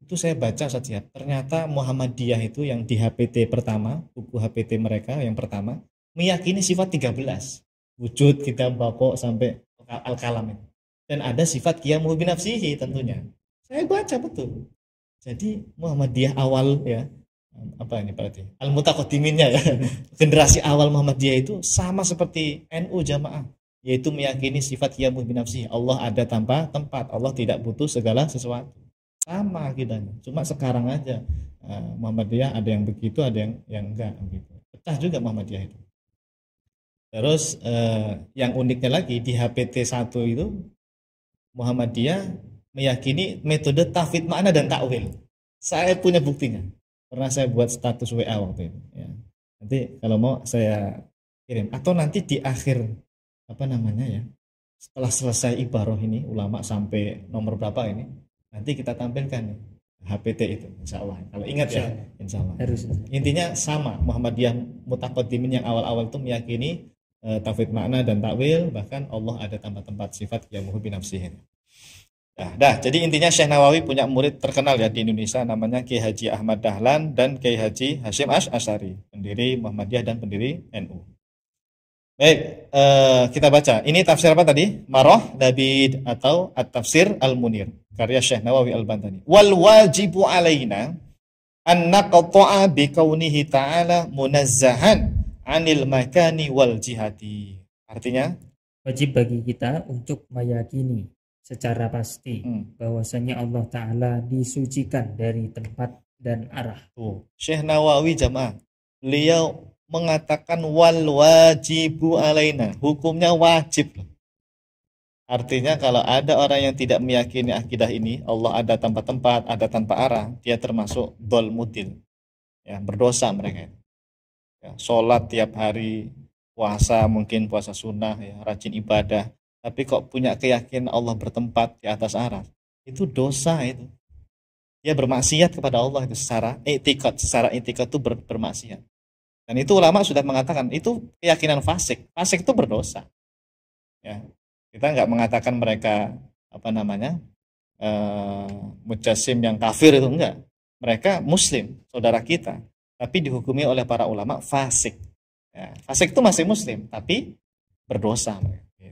Itu saya baca saja, ternyata Muhammadiyah itu yang di HPT pertama, buku HPT mereka yang pertama, meyakini sifat 13. Wujud, kita bako sampai al-kalam itu. Dan ada sifat qiyamuh binafsihi tentunya. Saya baca betul. Jadi Muhammadiyah awal ya, apa ini berarti? Al-Mutaqaddiminnya ya. Generasi awal Muhammadiyah itu sama seperti NU jamaah, yaitu meyakini sifat qiyamuh binafsihi. Allah ada tanpa tempat. Allah tidak butuh segala sesuatu. sama akidahnya. Cuma sekarang aja Muhammadiyah ada yang begitu, ada yang enggak gitu. Pecah juga Muhammadiyah itu. Terus yang uniknya lagi di HPT 1 itu Muhammadiyah meyakini metode tafwid makna dan takwil. Saya punya buktinya. Pernah saya buat status WA waktu itu. Ya. Nanti kalau mau saya kirim. Atau nanti di akhir apa namanya ya, setelah selesai ibaroh ini ulama sampai nomor berapa ini, nanti kita tampilkan nih HPT itu, insya Allah. Kalau ingat ya, insya Allah. Intinya sama, Muhammadiyah Mutaqaddimin yang awal-awal itu meyakini tafwid makna dan takwil, bahkan Allah ada tempat-tempat sifat yang muhibbi nafsihi. Jadi intinya Syekh Nawawi punya murid terkenal ya di Indonesia, namanya Kiai Haji Ahmad Dahlan dan Kiai Haji Hashim Asy'ari, pendiri Muhammadiyah dan pendiri NU. Baik, kita baca. Ini tafsir apa tadi? Marah Labid atau At-Tafsir Al-Munir, karya Syekh Nawawi Al-Bantani. Wal wajibu alaina an naqta'a bi kaunihi ta'ala munazzahan 'anil makani wal jihati. Artinya, wajib bagi kita untuk meyakini secara pasti bahwasanya Allah Ta'ala disucikan dari tempat dan arah. Syekh Nawawi jamaah, beliau mengatakan wal wajibu alaina, hukumnya wajib. Artinya kalau ada orang yang tidak meyakini akidah ini, Allah ada tanpa tempat, ada tanpa arah, dia termasuk dol mudil, ya, berdosa mereka. Ya, sholat tiap hari, puasa mungkin puasa sunnah, ya, rajin ibadah, tapi kok punya keyakinan Allah bertempat di atas arah, itu dosa itu. Dia bermaksiat kepada Allah itu secara i'tiqad itu bermaksiat. Dan itu ulama sudah mengatakan itu keyakinan fasik. Fasik itu berdosa. Ya, kita nggak mengatakan mereka apa namanya mujassim yang kafir, itu enggak. Mereka Muslim, saudara kita, tapi dihukumi oleh para ulama fasik. Ya, fasik itu masih Muslim, tapi berdosa. Ya,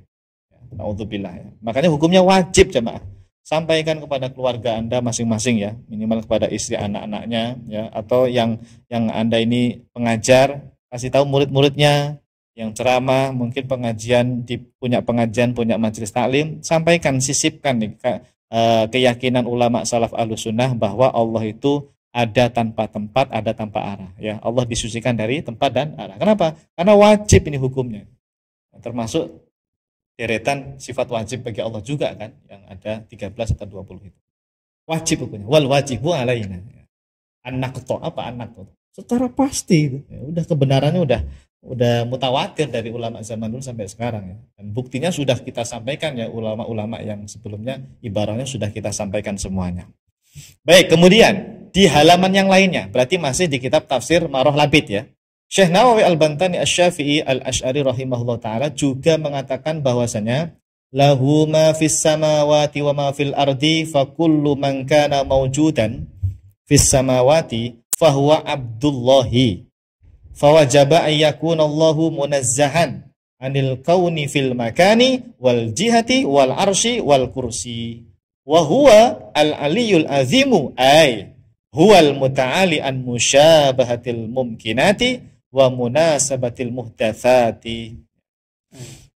naudzubillah. Ya. Makanya hukumnya wajib jemaah. Sampaikan kepada keluarga Anda masing-masing ya, minimal kepada istri anak-anaknya ya, atau yang Anda ini pengajar, kasih tahu murid-muridnya, yang ceramah, mungkin punya pengajian, punya majelis taklim, sampaikan, sisipkan nih, keyakinan ulama salaf Ahlussunnah bahwa Allah itu ada tanpa tempat, ada tanpa arah ya. Allah disucikan dari tempat dan arah. Kenapa? Karena wajib ini hukumnya. Termasuk deretan sifat wajib bagi Allah juga kan, yang ada 13 atau 20 itu. Wajib hukumnya. Wal wajibu alaina. Anak to apa anak to? Secara pasti itu. Ya, udah kebenarannya udah mutawatir dari ulama zaman dulu sampai sekarang ya. Dan buktinya sudah kita sampaikan ya, ulama-ulama yang sebelumnya ibaratnya sudah kita sampaikan semuanya. Baik, kemudian di halaman yang lainnya, berarti masih di kitab tafsir Marah Labid ya. Syekh Nawawi Al-Bantani Asy-Syafi'i Al-Asy'ari rahimahullah ta'ala juga mengatakan bahwasanya lahu ma fis samawati wa ma fil ardi fa kullu man kana mawjudan fis samawati fahuwa abdullahi fawajaba ay yakuna Allahu munazzahan anil kauni fil makani wal jihati wal arshi wal kursi wa huwa al-aliyyul azimu ay huwal muta'ali an musyabahatil mumkinati wa munasabatil muhdatsati.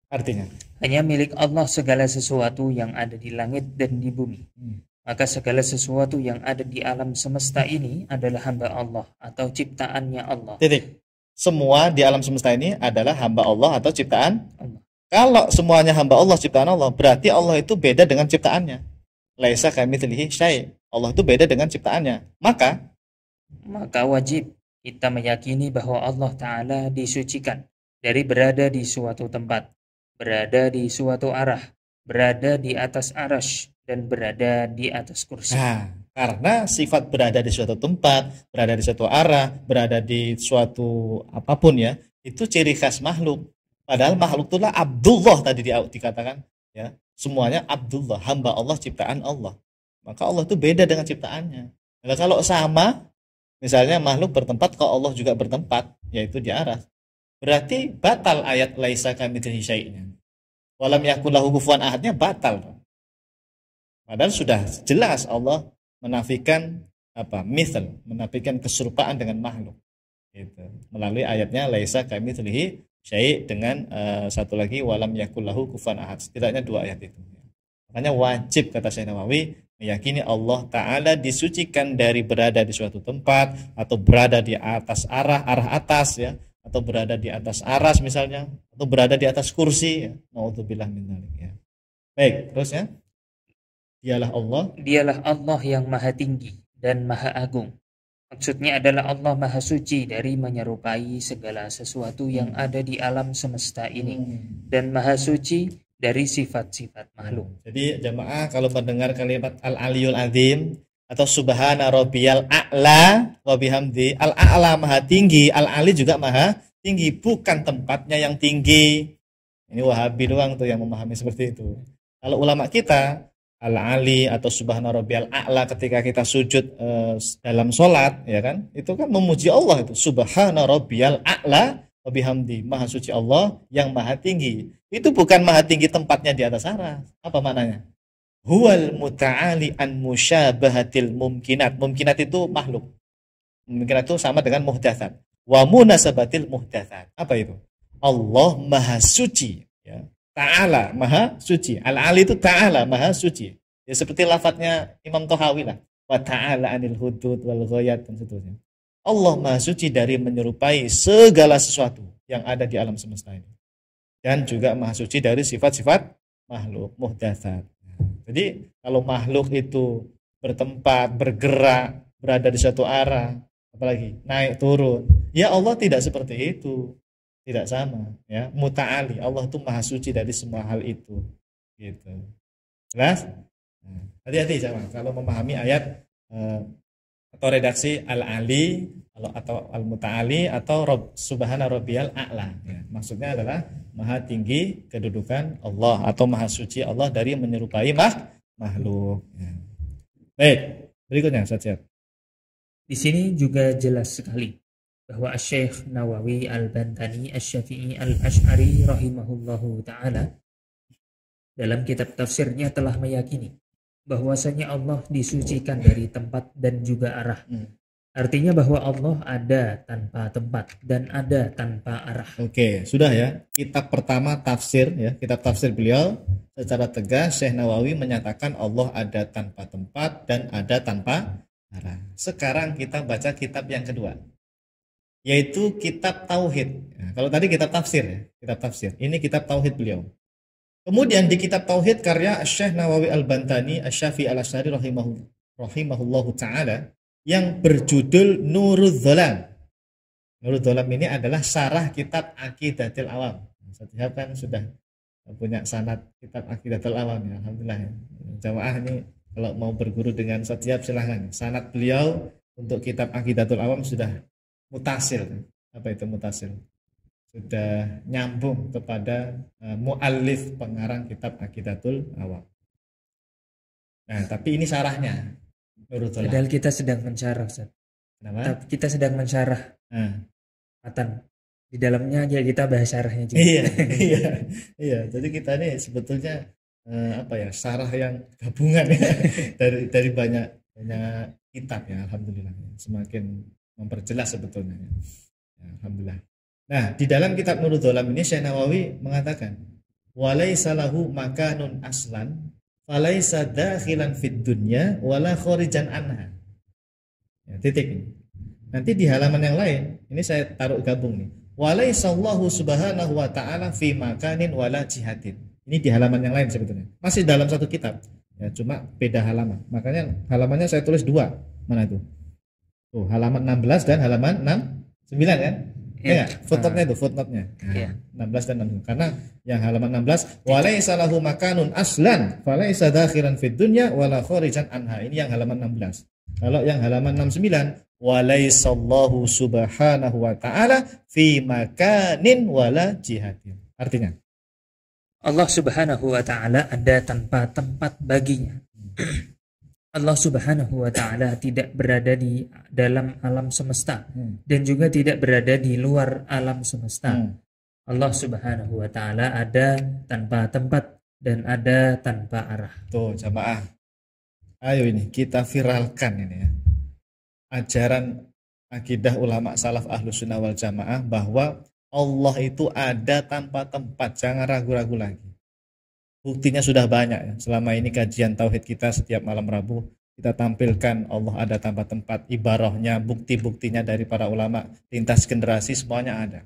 Artinya, hanya milik Allah segala sesuatu yang ada di langit dan di bumi. Maka segala sesuatu yang ada di alam semesta ini adalah hamba Allah atau ciptaannya Allah. Titik. Semua di alam semesta ini adalah hamba Allah atau ciptaan Allah. Kalau semuanya hamba Allah, ciptaan Allah, berarti Allah itu beda dengan ciptaannya. Laisa kamitslihi syai'. Allah itu beda dengan ciptaannya. Maka wajib kita meyakini bahwa Allah Ta'ala disucikan dari berada di suatu tempat, berada di suatu arah, berada di atas arash, dan berada di atas kursi. Nah, karena sifat berada di suatu tempat, berada di suatu arah, berada di suatu apapun ya, itu ciri khas makhluk. Padahal makhluk itulah Abdullah tadi dikatakan ya. Semuanya Abdullah, hamba Allah, ciptaan Allah. Maka Allah itu beda dengan ciptaannya. Nah, kalau sama, misalnya makhluk bertempat, kalau Allah juga bertempat, yaitu di arah, berarti batal ayat laisa kamitslihi syai'nya. Walam yakul lahu kufuwan ahadnya batal. Padahal sudah jelas Allah menafikan misal, menafikan keserupaan dengan makhluk. Gitu. Melalui ayatnya laisa kamitslihi syai' dengan satu lagi walam yakul lahu kufuwan ahad. Setidaknya dua ayat itu. Makanya wajib kata Syekh Nawawi meyakini Allah Ta'ala disucikan dari berada di suatu tempat atau berada di atas arah atas ya, atau berada di atas aras misalnya, atau berada di atas kursi ya. Nauzubillah min dzalik ya. Baik, terus ya. Dialah Allah yang maha tinggi dan maha agung. Maksudnya adalah Allah maha suci dari menyerupai segala sesuatu yang ada di alam semesta ini, dan maha suci dari sifat-sifat makhluk. Jadi jamaah kalau mendengar kalimat Al-Aliyul Azim atau Subhana Rabbiyal A'la wa bihamdi, Al-A'la maha tinggi, Al-Ali juga maha tinggi, bukan tempatnya yang tinggi. Ini Wahabi doang tuh yang memahami seperti itu. Kalau ulama kita Al-Ali atau Subhana Rabbiyal A'la ketika kita sujud dalam sholat, ya kan, itu kan memuji Allah itu. Subhana Rabbiyal A'la wa bihamdi, maha suci Allah yang maha tinggi. Itu bukan maha tinggi tempatnya di atas aras. Apa maknanya? Huwal muta'ali an musyabahatil mumkinat. Mumkinat itu makhluk. Mumkinat itu sama dengan muhdatsat. Wa munasabatil muhdatsat. Apa itu? Allah maha suci, ya. Ta'ala maha suci. Al-Ali itu ta'ala maha suci. Ya seperti lafadznya Imam Tohawi lah. Wa ta'ala anil hudud wal ghayat dan seterusnya. Allah maha suci dari menyerupai segala sesuatu yang ada di alam semesta ini. Dan juga maha suci dari sifat-sifat makhluk muhdatsat. Jadi kalau makhluk itu bertempat, bergerak, berada di suatu arah, apalagi naik turun, ya Allah tidak seperti itu. Tidak sama, ya. Muta'ali, Allah itu maha suci dari semua hal itu, gitu. Jelas? Hati-hati jangan kalau memahami ayat atau redaksi Al-Ali atau Al-Muta'ali atau Subhana Rabbiyal A'la. Ya. Maksudnya adalah maha tinggi kedudukan Allah atau maha suci Allah dari menyerupai makhluk. Ya. Baik, berikutnya Ustaz. Di sini juga jelas sekali bahwa Syekh Nawawi Al-Bantani Asy-Syafi'i Al-Asy'ari rahimahullahu ta'ala dalam kitab tafsirnya telah meyakini bahwasanya Allah disucikan dari tempat dan juga arah. Artinya bahwa Allah ada tanpa tempat dan ada tanpa arah. Oke, sudah ya. Kitab pertama tafsir ya, kitab tafsir beliau secara tegas Syekh Nawawi menyatakan Allah ada tanpa tempat dan ada tanpa arah. Sekarang kita baca kitab yang kedua, yaitu kitab tauhid. Nah, kalau tadi kitab tafsir ya, kitab tafsir. Ini kitab tauhid beliau. Kemudian di kitab tauhid karya Syekh Nawawi Al-Bantani Asy-Syafi'i Al-Asy'ari rahimahullahu taala yang berjudul Nurudz Dzalam. Nurudz Dzalam ini adalah syarah kitab Aqidatul Awam. Setiap kan sudah punya sanad kitab Aqidatul Awam ya, alhamdulillah ya. Jamaah ini kalau mau berguru dengan setiap silahkan. Sanad beliau untuk kitab Aqidatul Awam sudah mutasil. Apa itu mutasil? Sudah nyambung kepada muallif pengarang kitab Aqidatul Awam. Nah, tapi ini syarahnya. Padahal kita sedang mensyarah, Ustaz. Kenapa? Kita sedang mensyarah matan. Di dalamnya aja kita bahas syarahnya juga. Iya. Jadi kita ini sebetulnya syarah yang gabungan ya dari banyak kitab ya, alhamdulillah. Semakin memperjelas sebetulnya. Ya, alhamdulillah. Nah, di dalam kitab Nurudz Dzalam ini Syekh Nawawi mengatakan, "Walaisa lahu makanun aslan, falaisa dakhilan fid dunya wala kharijan anha." Ya, titik. Nanti di halaman yang lain, ini saya taruh gabung nih. "Walaisa Allahu subhanahu wa ta'ala fi makanin wala jihatin." Ini di halaman yang lain sebetulnya. Masih dalam satu kitab. Ya, cuma beda halaman. Makanya halamannya saya tulis dua. Mana itu? Tuh, halaman 16 dan halaman 9 kan? Ya, footnote-nya itu, footnote-nya. Nah, 16 dan 69. Karena yang halaman 16, walaisa lahu makanun aslan, falaisa dakhilan fid dunya wala kharijan anha. Ini yang halaman 16. Kalau yang halaman 69, walaisa Allahu subhanahu wa ta'ala fi makanin wala jihadin. Artinya, Allah subhanahu wa ta'ala ada tanpa tempat baginya. Allah subhanahu wa ta'ala tidak berada di dalam alam semesta dan juga tidak berada di luar alam semesta. Allah subhanahu wa ta'ala ada tanpa tempat dan ada tanpa arah. Tuh jamaah, ayo ini kita viralkan ini ya, ajaran akidah ulama salaf ahlus sunnah wal jamaah bahwa Allah itu ada tanpa tempat. Jangan ragu-ragu lagi. Buktinya sudah banyak ya. Selama ini kajian tauhid kita setiap malam Rabu kita tampilkan Allah ada tanpa tempat, ibarahnya, bukti-buktinya dari para ulama, lintas generasi semuanya ada.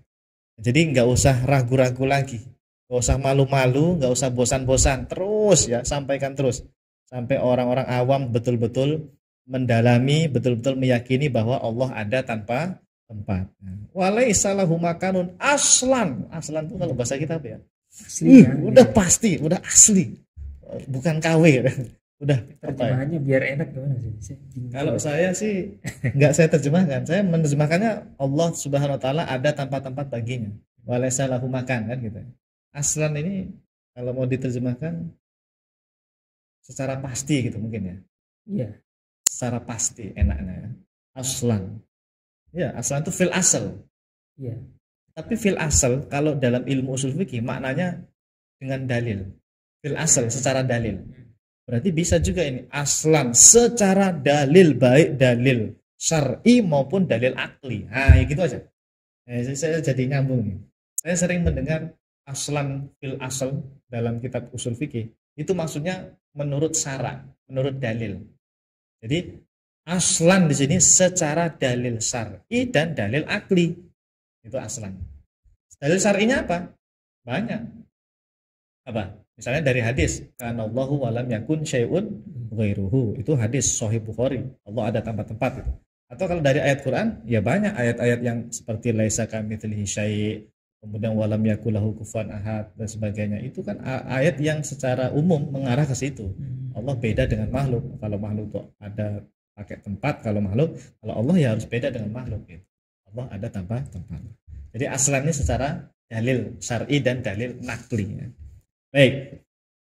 Jadi nggak usah ragu-ragu lagi, nggak usah malu-malu, nggak usah bosan-bosan, terus ya sampaikan terus sampai orang-orang awam betul-betul mendalami, betul-betul meyakini bahwa Allah ada tanpa tempat. Walaisa lahu makanun aslan, aslan itu kalau bahasa kita apa ya? Asli kan? Udah pasti, udah asli, bukan KW. Udah Terjemahannya biar enak gimana sih? Kalau saya sih nggak saya terjemahkan, saya menerjemahkannya Allah Subhanahu Wa Taala ada tanpa tempat baginya. Walaisa lahu makan kan gitu. Aslan ini kalau mau diterjemahkan secara pasti gitu mungkin ya. Iya. Secara pasti enaknya ya. Aslan. Ya, aslan itu fil asal. Iya. Tapi fil asal kalau dalam ilmu usul fikih maknanya dengan dalil. Fil asal secara dalil. Berarti bisa juga ini aslan secara dalil, baik dalil syar'i maupun dalil akli. Nah, ya gitu aja. Saya jadi nyambung nih. Saya sering mendengar aslan fil asal dalam kitab usul fikih. Itu maksudnya menurut syara, menurut dalil. Jadi aslan di sini secara dalil syar'i dan dalil akli. Itu aslan. Dalil syar'inya apa? Banyak. Apa? Misalnya dari hadis, kanallahu walam yakun syai'un ghairuhu. Itu hadis sahih Bukhari. Allah ada tanpa tempat itu. Atau kalau dari ayat Quran, ya banyak ayat-ayat yang seperti laisa kamitslihi syai', kemudian walam yakul lahu kufuwan ahad dan sebagainya. Itu kan ayat yang secara umum mengarah ke situ. Allah beda dengan makhluk. Kalau makhluk itu ada pakai tempat, kalau Allah ya harus beda dengan makhluk gitu. Allah ada tanpa tempat. Jadi aslannya secara dalil syar'i dan dalil nakli ya. Baik.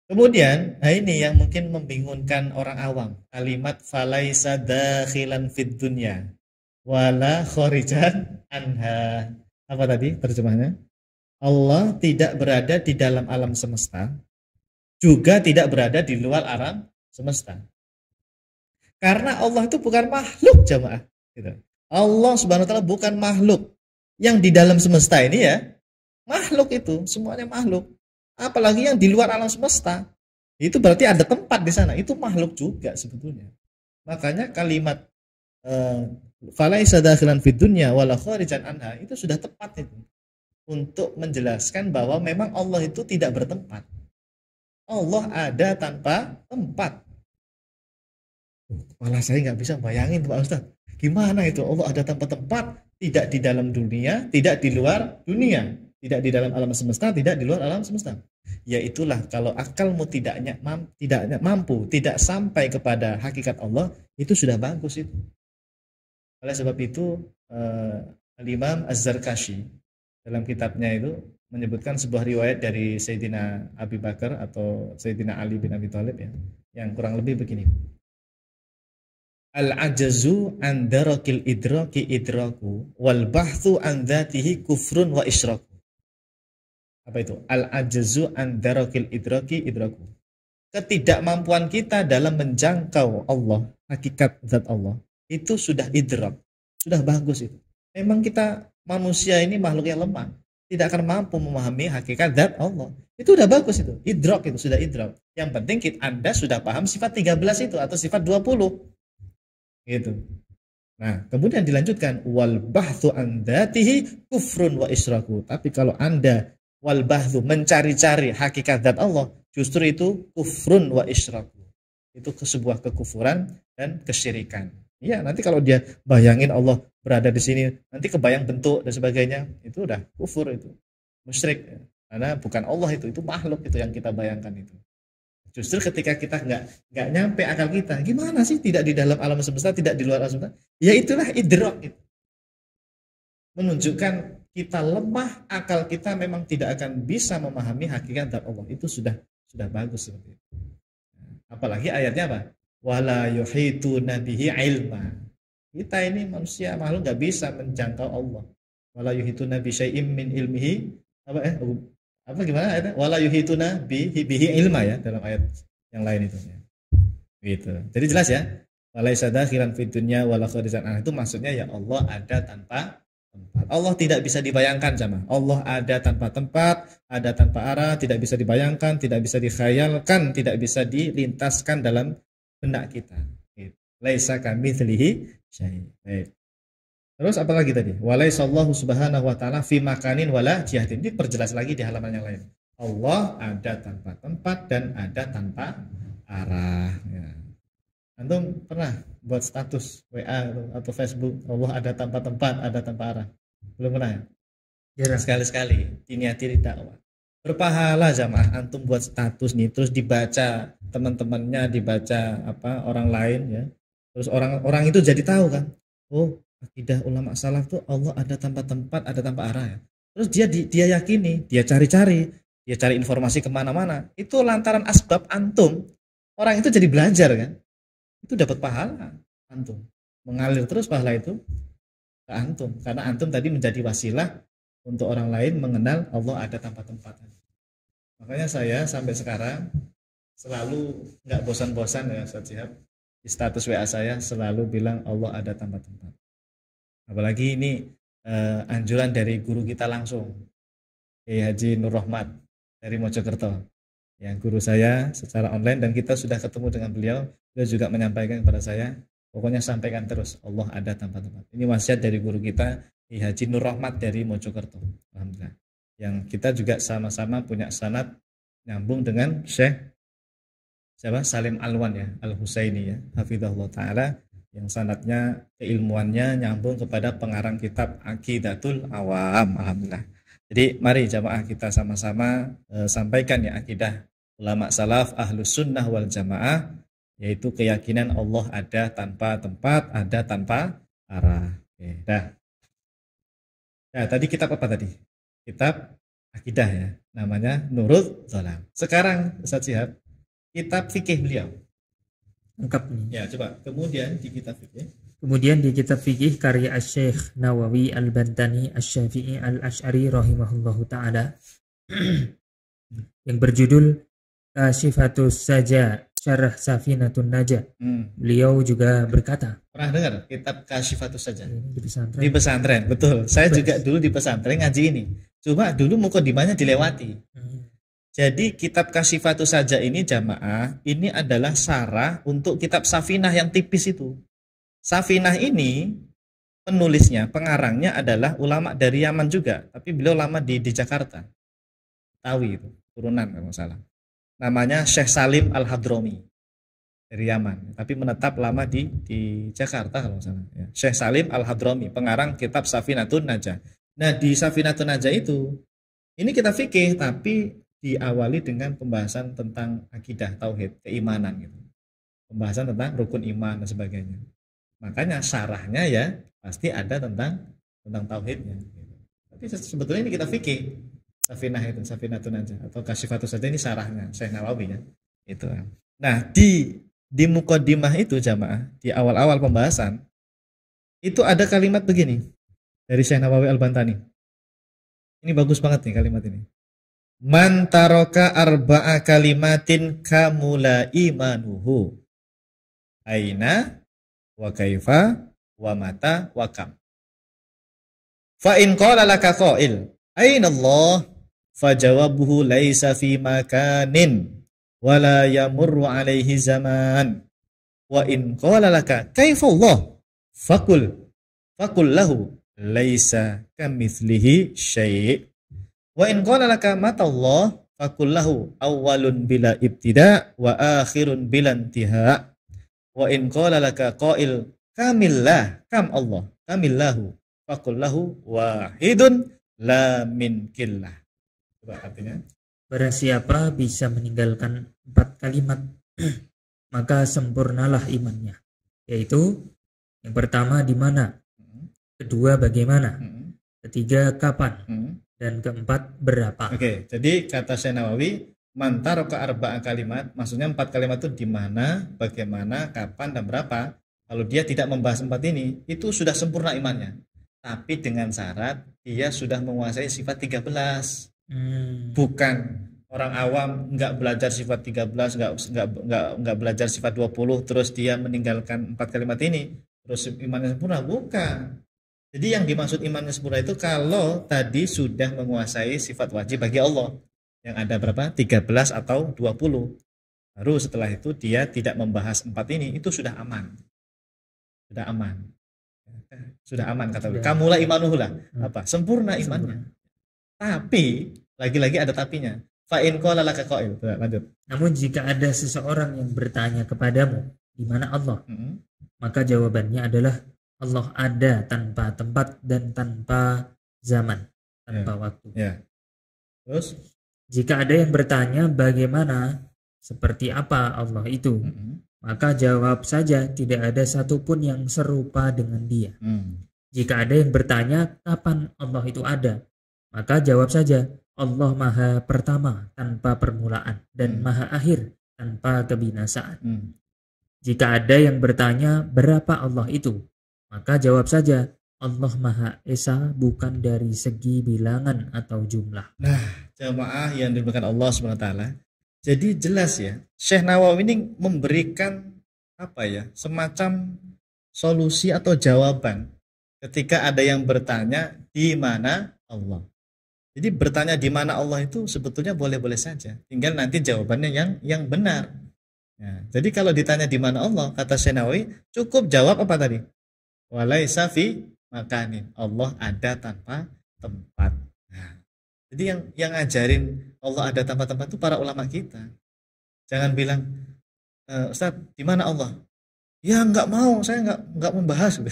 Kemudian, ini yang mungkin membingungkan orang awam. Kalimat falaisa dakhilan fid dunya wala kharijan anha. Apa tadi terjemahnya? Allah tidak berada di dalam alam semesta, juga tidak berada di luar alam semesta. Karena Allah itu bukan makhluk, jamaah. Gitu. Allah Subhanahu wa taala bukan makhluk. Yang di dalam semesta ini ya, makhluk itu, semuanya makhluk. Apalagi yang di luar alam semesta, itu berarti ada tempat di sana, itu makhluk juga sebetulnya. Makanya kalimat falaisa dakhilan fid dunya wala kharijan anha itu sudah tepat itu untuk menjelaskan bahwa memang Allah itu tidak bertempat. Allah ada tanpa tempat. Kepala saya nggak bisa bayangin Pak Ustaz. Gimana itu Allah ada tanpa tempat, tidak di dalam dunia, tidak di luar dunia. Tidak di dalam alam semesta, tidak di luar alam semesta. Ya itulah kalau akalmu tidak mampu, tidak sampai kepada hakikat Allah, itu sudah bagus itu. Oleh sebab itu Imam Az-Zarkashi dalam kitabnya itu menyebutkan sebuah riwayat dari Sayyidina Abi Bakar atau Sayyidina Ali bin Abi Thalib ya, yang kurang lebih begini. Al-ajazu an darakil idraki idraku wal bahthu an dzatihi kufrun wa isyraku. Apa itu? Al-ajzu an darakil idraki idraku. Ketidakmampuan kita dalam menjangkau Allah, hakikat zat Allah, itu sudah idrak. Sudah bagus itu. Memang kita manusia ini makhluk yang lemah, tidak akan mampu memahami hakikat zat Allah. Itu sudah bagus itu. Idrak itu sudah idrak. Yang penting Anda sudah paham sifat 13 itu atau sifat 20. Gitu. Nah, kemudian dilanjutkan wal bahthu an dzatihi kufrun wa isyraku. Tapi kalau Anda wal bahthu mencari-cari hakikat zat Allah, justru itu kufrun wa isyraku. Itu sebuah kekufuran dan kesyirikan. Iya, nanti kalau dia bayangin Allah berada di sini, nanti kebayang bentuk dan sebagainya, itu udah kufur itu. Musyrik. Karena bukan Allah itu makhluk itu yang kita bayangkan itu. Justru ketika kita nggak nyampe akal kita, gimana sih tidak di dalam alam semesta, tidak di luar alam semesta? Ya itulah idrak itu. Menunjukkan kita lemah, akal kita memang tidak akan bisa memahami hakikat zat Allah. Itu sudah bagus seperti itu. Apalagi ayatnya apa? Wala yuhituna bihi ilma. Kita ini manusia makhluk nggak bisa menjangkau Allah. Wala yuhituna bi syai'im min ilmihi apa gimana ayatnya? Wala yuhituna bihi ilma ya dalam ayat yang lain itu. Gitu. Jadi jelas ya. Walaisa dakhilan fid dunya wala kharijan anha itu maksudnya ya Allah ada tanpa tempat. Allah tidak bisa dibayangkan jamaah. Allah ada tanpa tempat, ada tanpa arah, tidak bisa dibayangkan, tidak bisa dikhayalkan, tidak bisa dilintaskan dalam benak kita. Laisa kamitslihi syai'. Baik. Terus apa lagi tadi? Walaisallahu subhanahu wa ta'ala fi makanin wala jihatin. Ini perjelas lagi di halaman yang lain. Allah ada tanpa tempat dan ada tanpa arah. Ya. Antum pernah buat status WA atau Facebook Allah ada tanpa tempat, ada tanpa arah? Belum pernah ya? Jarang. Sekali-sekali diniati dakwah. Berpahala jamaah antum buat status nih terus dibaca teman-temannya, dibaca orang lain ya. Terus orang itu jadi tahu kan. Oh, akidah ulama salaf tuh Allah ada tanpa tempat, ada tanpa arah ya. Terus dia yakini, dia cari-cari, dia cari informasi kemana-mana. Itu lantaran asbab antum. Orang itu jadi belajar kan. Itu dapat pahala antum. Mengalir terus pahala itu ke antum. Karena antum tadi menjadi wasilah untuk orang lain mengenal Allah ada tanpa tempat. Makanya saya sampai sekarang selalu nggak bosan-bosan ya Ustaz Syihab. Di status WA saya selalu bilang Allah ada tanpa tempat. Apalagi ini anjuran dari guru kita langsung, Kiai Haji Nur Rahmat dari Mojokerto. Yang guru saya secara online dan kita sudah ketemu dengan beliau juga menyampaikan kepada saya, pokoknya sampaikan terus Allah ada tanpa tempat. Ini wasiat dari guru kita, Kiai Haji Nur Rahmat dari Mojokerto. Alhamdulillah. Yang kita juga sama-sama punya sanad nyambung dengan Syekh Salim Alwan ya, Al-Husaini ya, hafizahullah taala, yang sanadnya keilmuannya nyambung kepada pengarang kitab Aqidatul Awam. Alhamdulillah. Jadi mari jamaah kita sama-sama sampaikan ya akidah ulama salaf ahlus sunnah wal jamaah, yaitu keyakinan Allah ada tanpa tempat, ada tanpa arah. Oke, dah. Nah, tadi kitab apa tadi? Kitab akidah ya, namanya Nurul Zalam. Sekarang Ustaz Syihab, kitab fikih beliau. Lengkap nih. Ya, coba. Kemudian di kitab fikih. Kemudian di kitab fikih karya Asy-Syaikh Nawawi Al-Bantani Asy-Syafi'i Al-Asy'ari rahimahullahu taala yang berjudul Kasyifatus Saja Syarah Safinatun Najah. Beliau juga berkata, pernah dengar kitab Kasyifatus Saja? Di pesantren. Di pesantren, betul. Saya juga dulu di pesantren ngaji ini. Cuma dulu mukadimahnya dilewati. Jadi kitab Kasyifatus Saja ini jamaah, ini adalah syarah untuk kitab Safinah yang tipis itu. Safinah ini penulisnya, pengarangnya adalah ulama dari Yaman juga, tapi beliau lama di Jakarta. Tawi itu, turunan kalau nggak salah. Namanya Syekh Salim Al-Hadrami dari Yaman, tapi menetap lama di Jakarta kalau nggak salah. Ya. Syekh Salim Al-Hadrami, pengarang kitab Safinatun Najah. Nah di Safinatun Najah itu, ini kita fikih, tapi diawali dengan pembahasan tentang akidah, tauhid, keimanan gitu. Pembahasan tentang rukun iman dan sebagainya. Makanya syarahnya ya pasti ada tentang tauhidnya. Gitu. Tapi sebetulnya ini kita fikih. Safinah itu, Safinatun Najah atau Kasyifatus Saja ini syarahnya Syekh Nawawi ya. Itu. Nah, di mukadimah itu jamaah, di awal-awal pembahasan itu ada kalimat begini dari Syekh Nawawi Al-Bantani. Ini bagus banget nih kalimat ini. Man taraka arba'a kalimatin kamula imanuhu. Aina wa kaifa wa mata wa kam. Fa in qala laka qail, aina Allah? Fajawabuhu laisa fi makanin wala yamurru alaihi zaman. Wa in qala laka kaifa Allah? Fakul lahu laisa kamitslihi syai'. Wa in qala laka mata Allah faqul lahu awwalun bila ibtida wa akhirun bila intiha. Wa in qala laka qail kamillah kam Allah kamillahu faqul lahu wahidun la min killah. Coba artinya, barang siapa bisa meninggalkan 4 kalimat maka sempurnalah imannya, yaitu yang pertama di mana, kedua bagaimana, ketiga kapan, dan keempat berapa. Oke, jadi kata Syekh Nawawi, man taraka arba'a kalimat, maksudnya 4 kalimat itu di mana, bagaimana, kapan, dan berapa. Kalau dia tidak membahas 4 ini, itu sudah sempurna imannya. Tapi dengan syarat dia sudah menguasai sifat 13. Bukan orang awam nggak belajar sifat 13, nggak belajar sifat 20, terus dia meninggalkan 4 kalimat ini, terus imannya sempurna. Bukan. Jadi yang dimaksud imannya sempurna itu kalau tadi sudah menguasai sifat wajib bagi Allah. Yang ada berapa? 13 atau 20. Baru setelah itu dia tidak membahas 4 ini, itu sudah aman. Sudah aman. Sudah aman kata beliau. Kamulah imanuhu lah. Apa? Sempurna imannya. Tapi lagi-lagi ada tapinya. Fa in qala laka qail. Lanjut. Namun jika ada seseorang yang bertanya kepadamu, di mana Allah? Maka jawabannya adalah Allah ada tanpa tempat dan tanpa zaman, tanpa waktu. Terus jika ada yang bertanya bagaimana, seperti apa Allah itu, maka jawab saja tidak ada satupun yang serupa dengan dia. Jika ada yang bertanya kapan Allah itu ada, maka jawab saja Allah Maha Pertama tanpa permulaan dan Maha Akhir tanpa kebinasaan. Jika ada yang bertanya berapa Allah itu, maka jawab saja Allah Maha Esa bukan dari segi bilangan atau jumlah. Nah, jamaah yang dimuliakan Allah SWT. Jadi jelas ya, Syekh Nawawi ini memberikan semacam solusi atau jawaban ketika ada yang bertanya di mana Allah. Jadi bertanya di mana Allah itu sebetulnya boleh-boleh saja, tinggal nanti jawabannya yang benar. Ya, jadi kalau ditanya di mana Allah, kata Syekh Nawawi, cukup jawab apa tadi? Walaisa fi makanin. Allah ada tanpa tempat. Nah, jadi yang ngajarin Allah ada tanpa tempat itu para ulama kita. Jangan bilang, Ustaz, di mana Allah? Ya nggak mau, saya nggak membahas.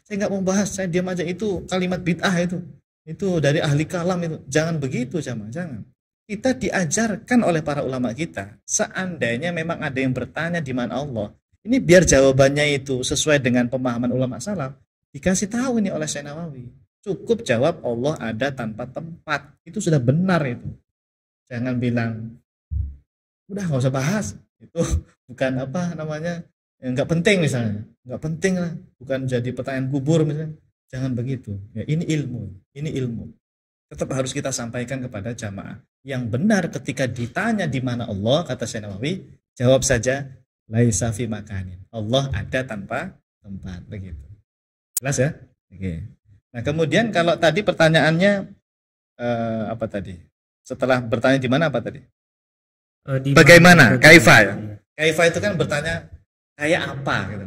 Saya nggak membahas, saya diam aja, itu kalimat bid'ah itu. Itu dari ahli kalam itu. Jangan begitu, jangan. Kita diajarkan oleh para ulama kita, seandainya memang ada yang bertanya di mana Allah, ini biar jawabannya itu sesuai dengan pemahaman ulama salaf, dikasih tahu ini oleh Syekh Nawawi. Cukup jawab Allah ada tanpa tempat. Itu sudah benar itu. Jangan bilang, udah nggak usah bahas. Itu bukan nggak penting misalnya. Nggak penting lah. Bukan jadi pertanyaan kubur misalnya. Jangan begitu. Ya, ini ilmu. Tetap harus kita sampaikan kepada jamaah. Yang benar ketika ditanya di mana Allah, kata Syekh Nawawi, jawab saja, laisa fi makanin. Allah ada tanpa tempat. Begitu. Jelas ya? Oke. Nah, kemudian kalau tadi pertanyaannya apa tadi? Setelah bertanya di mana apa tadi? Bagaimana? Kaifa ya. Kaifa itu kan bertanya kayak apa gitu.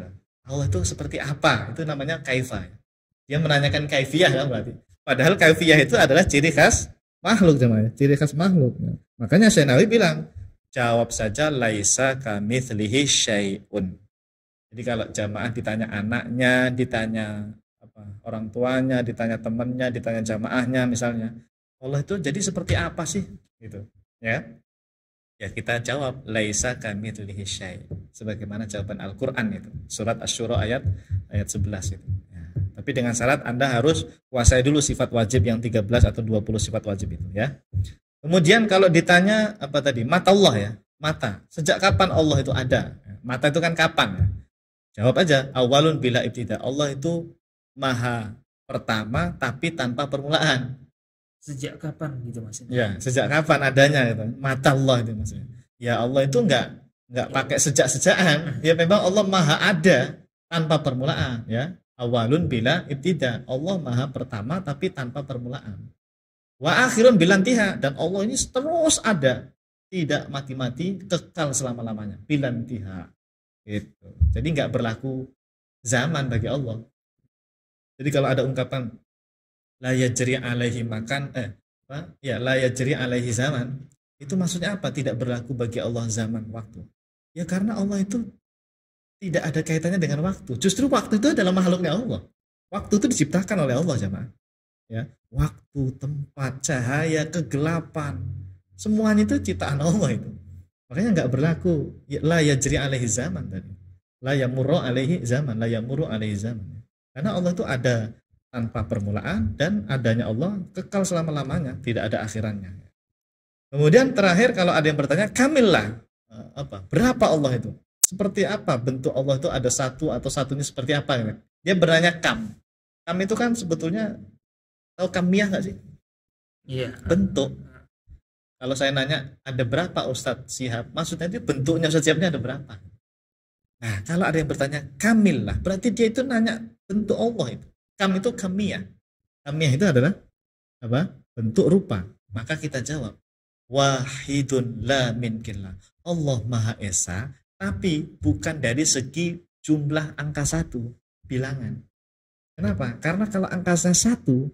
Allah itu seperti apa? Itu namanya kaifa. Dia menanyakan kaifiyah kan berarti. Padahal kaifiyah itu adalah ciri khas makhluk namanya, ciri khas makhluk. Makanya Syekh Nawawi bilang, jawab saja laisa kamitslihi syai'un. Jadi kalau jamaah ditanya anaknya, ditanya orang tuanya, ditanya temannya, ditanya jamaahnya misalnya, Allah itu jadi seperti apa sih? Gitu. Ya. Ya kita jawab laisa kamitslihi syai'. Sebagaimana jawaban Al-Qur'an itu. Surat Asy-Syura ayat 11 itu. Ya. Tapi dengan syarat Anda harus kuasai dulu sifat wajib yang 13 atau 20 sifat wajib itu ya. Kemudian kalau ditanya apa tadi? Mata Allah ya. Mata. Sejak kapan Allah itu ada? Mata itu kan kapan ya? Jawab aja, awalun bila ibtida. Allah itu maha pertama tapi tanpa permulaan. Sejak kapan gitu maksudnya? Ya, sejak kapan adanya gitu. Mata Allah itu maksudnya. Ya Allah itu enggak pakai sejak-sejakan. Ya memang Allah maha ada tanpa permulaan ya. Awalun bila ibtida. Allah maha pertama tapi tanpa permulaan. Wa akhirun bila intiha, dan Allah ini terus ada. Tidak mati-mati, kekal selama-lamanya. Bila intiha. Gitu. Jadi nggak berlaku zaman bagi Allah. Jadi kalau ada ungkapan la yajri alaihi la yajri alaihi zaman, itu maksudnya apa? Tidak berlaku bagi Allah zaman waktu. Ya karena Allah itu tidak ada kaitannya dengan waktu. Justru waktu itu adalah makhluknya Allah. Waktu itu diciptakan oleh Allah, jemaah. Ya, waktu, tempat, cahaya, kegelapan, semuanya itu ciptaan Allah itu. Makanya nggak berlaku la yajri alaihi zaman tadi. La yamurru alaihi zaman, la yamurru alaihi zaman. Karena Allah itu ada tanpa permulaan dan adanya Allah kekal selama-lamanya, tidak ada akhirannya. Kemudian terakhir kalau ada yang bertanya, kamillah berapa Allah itu? Seperti apa bentuk Allah itu, ada satu atau satunya seperti apa? Dia bertanya kam. Kam itu kan sebetulnya tahu kamiah nggak sih? Iya. Bentuk. Kalau saya nanya ada berapa Ustadz Syihab, maksudnya itu bentuknya Ustadz Syihabnya ada berapa? Nah kalau ada yang bertanya kamil lah, berarti dia itu nanya bentuk Allah itu. Kam itu kamiyah. Kamiyah itu adalah apa? Bentuk rupa. Maka kita jawab wahidun la min killah. Allah Maha Esa, tapi bukan dari segi jumlah angka satu, bilangan. Kenapa? Karena kalau angkanya satu,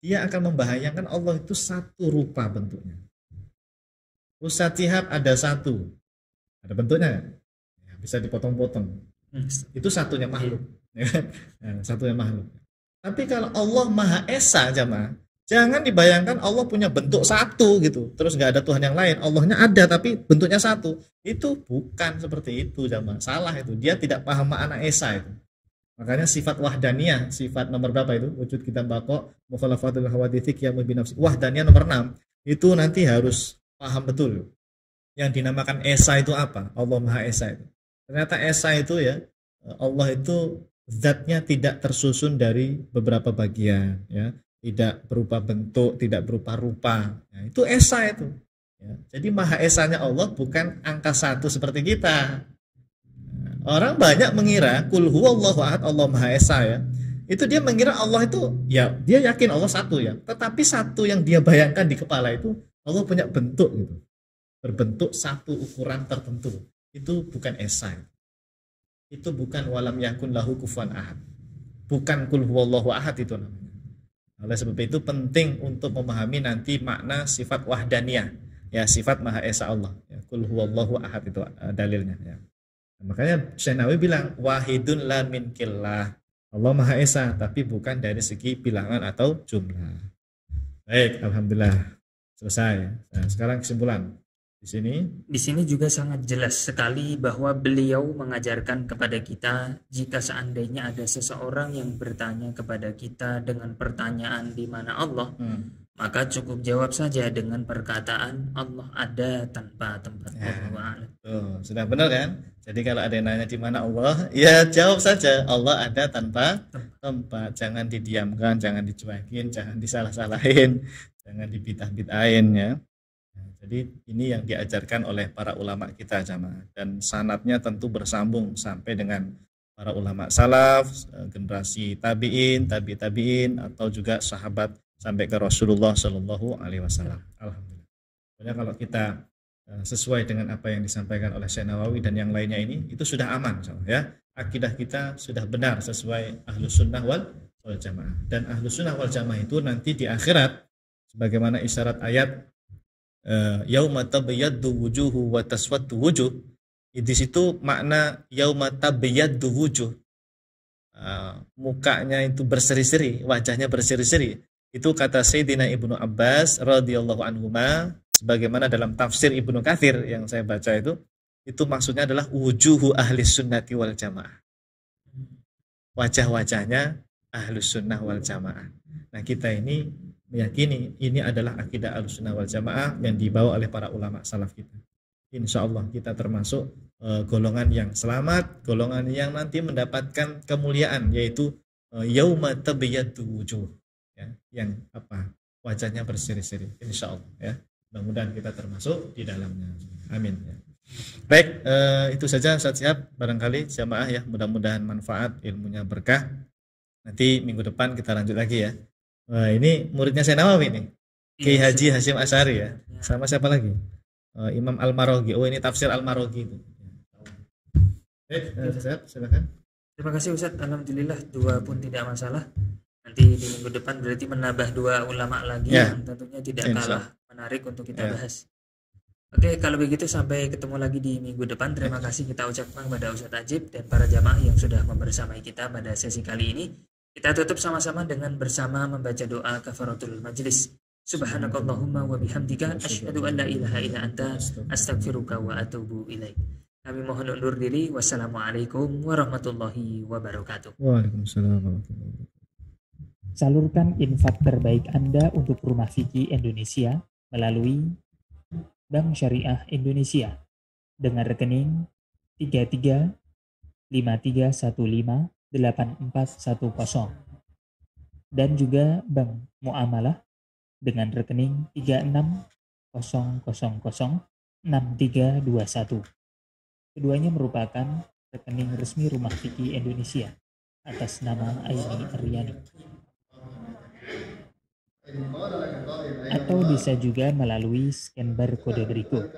dia akan membahayakan Allah itu satu rupa bentuknya. Ustadz Syihab ada satu, ada bentuknya ya? Bisa dipotong-potong. Itu satunya makhluk. Satunya makhluk. Tapi kalau Allah Maha Esa, jamaah, jangan dibayangkan Allah punya bentuk satu gitu, terus nggak ada Tuhan yang lain. Allahnya ada tapi bentuknya satu. Itu bukan seperti itu, jamaah. Salah itu. Dia tidak paham makna Esa itu. Makanya sifat wahdaniyah, sifat nomor berapa itu? Wujud kita bako, mukhalafatul hawaditsi qiyamu binafsi. Wahdaniyah nomor 6. Itu nanti harus paham betul. Yang dinamakan Esa itu apa? Allah Maha Esa itu. Ternyata Esa itu ya, Allah itu zatnya tidak tersusun dari beberapa bagian, ya, tidak berupa bentuk, tidak berupa rupa. Ya, itu Esa itu. Ya, jadi Maha Esanya Allah bukan angka satu seperti kita. Orang banyak mengira kul huwallahu ahad, Allah Maha Esa ya. Itu dia mengira Allah itu ya dia yakin Allah satu ya. Tetapi satu yang dia bayangkan di kepala itu Allah punya bentuk gitu. Berbentuk satu ukuran tertentu. Itu bukan Esa. Itu bukan walam yakun lahu kufuwan ahad. Bukan kul huwallahu ahad itu namanya. Oleh sebab itu penting untuk memahami nanti makna sifat wahdaniyah. Ya, sifat Maha Esa Allah. Ya, kul huwallahu ahad itu dalilnya ya. Makanya Syekh Nawawi bilang wahidun la min killah. Allah Maha Esa tapi bukan dari segi bilangan atau jumlah. Baik, alhamdulillah selesai. Nah, sekarang kesimpulan. Di sini juga sangat jelas sekali bahwa beliau mengajarkan kepada kita jika seandainya ada seseorang yang bertanya kepada kita dengan pertanyaan di mana Allah, maka cukup jawab saja dengan perkataan Allah ada tanpa tempat. Sudah benar kan? Jadi kalau ada yang nanya di mana Allah, ya jawab saja Allah ada tanpa tempat. Jangan didiamkan, jangan dicuekin, jangan disalah-salahin, jangan dibid'ah-bid'ahin ya. Jadi ini yang diajarkan oleh para ulama kita jamaah, dan sanadnya tentu bersambung sampai dengan para ulama salaf, generasi tabi'in, tabi'in atau juga sahabat sampai ke Rasulullah Shallallahu Alaihi Wasallam. Alhamdulillah. Pokoknya kalau kita sesuai dengan apa yang disampaikan oleh Syekh Nawawi dan yang lainnya ini, itu sudah aman ya. Akidah kita sudah benar sesuai Ahlus Sunnah wal Jamaah. Dan Ahlus Sunnah wal Jamaah itu nanti di akhirat sebagaimana isyarat ayat yauma tabyaddu wujuhu wa taswaddu wujuh. Di situ makna yauma tabyaddu wujuh, mukanya itu berseri-seri, wajahnya berseri-seri. Itu kata Sayyidina Ibnu Abbas radhiyallahu anhuma, sebagaimana dalam tafsir Ibnu Katsir yang saya baca itu maksudnya adalah wujuhu ahli sunnati wal jamaah. Wajah-wajahnya ahlus sunnah wal jamaah. Nah, kita ini meyakini ini adalah akidah Ahlussunnah wal Jamaah yang dibawa oleh para ulama salaf kita. Insya Allah kita termasuk golongan yang selamat, golongan yang nanti mendapatkan kemuliaan, yaitu yauma tabyaddu wujuh, ya, yang apa? Wajahnya berseri-seri. Insya Allah ya. Mudah-mudahan kita termasuk di dalamnya. Amin ya. Baik, itu saja Ustaz Syihab, barangkali jamaah ya, mudah-mudahan manfaat, ilmunya berkah. Nanti minggu depan kita lanjut lagi ya. Wah, ini muridnya Syekh Nawawi nih, Kiai Haji Hasyim Asy'ari ya. Sama siapa lagi? Imam Al-Maraghi. Oh, ini tafsir Al-Maraghi itu. Ustaz, silakan. Terima kasih Ustaz. Alhamdulillah 2 pun tidak masalah. Nanti di minggu depan berarti menambah 2 ulama lagi ya, yang tentunya tidak kalah menarik untuk kita bahas. Oke, kalau begitu sampai ketemu lagi di minggu depan. Terima kasih kita ucapkan kepada Ustaz Ajib dan para jamaah yang sudah membersamai kita pada sesi kali ini. Kita tutup sama-sama dengan bersama membaca doa kafaratul majlis. Subhanakallahumma wa bihamdika asyhadu an la ilaha illa anta astaghfiruka wa atubu ilaik. Kami mohon undur diri. Wassalamualaikum warahmatullahi wabarakatuh. Waalaikumsalam warahmatullahi wabarakatuh. Salurkan infak terbaik Anda untuk Rumah Fikih Indonesia melalui Bank Syariah Indonesia dengan rekening 3353158410 dan juga Bank Muamalah dengan rekening 36006321. Keduanya merupakan rekening resmi Rumah Fikih Indonesia. atas nama Aini Aryani. Atau bisa juga melalui scan barcode berikut,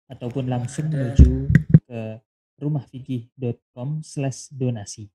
ataupun langsung menuju ke rumahfikih.com/donasi.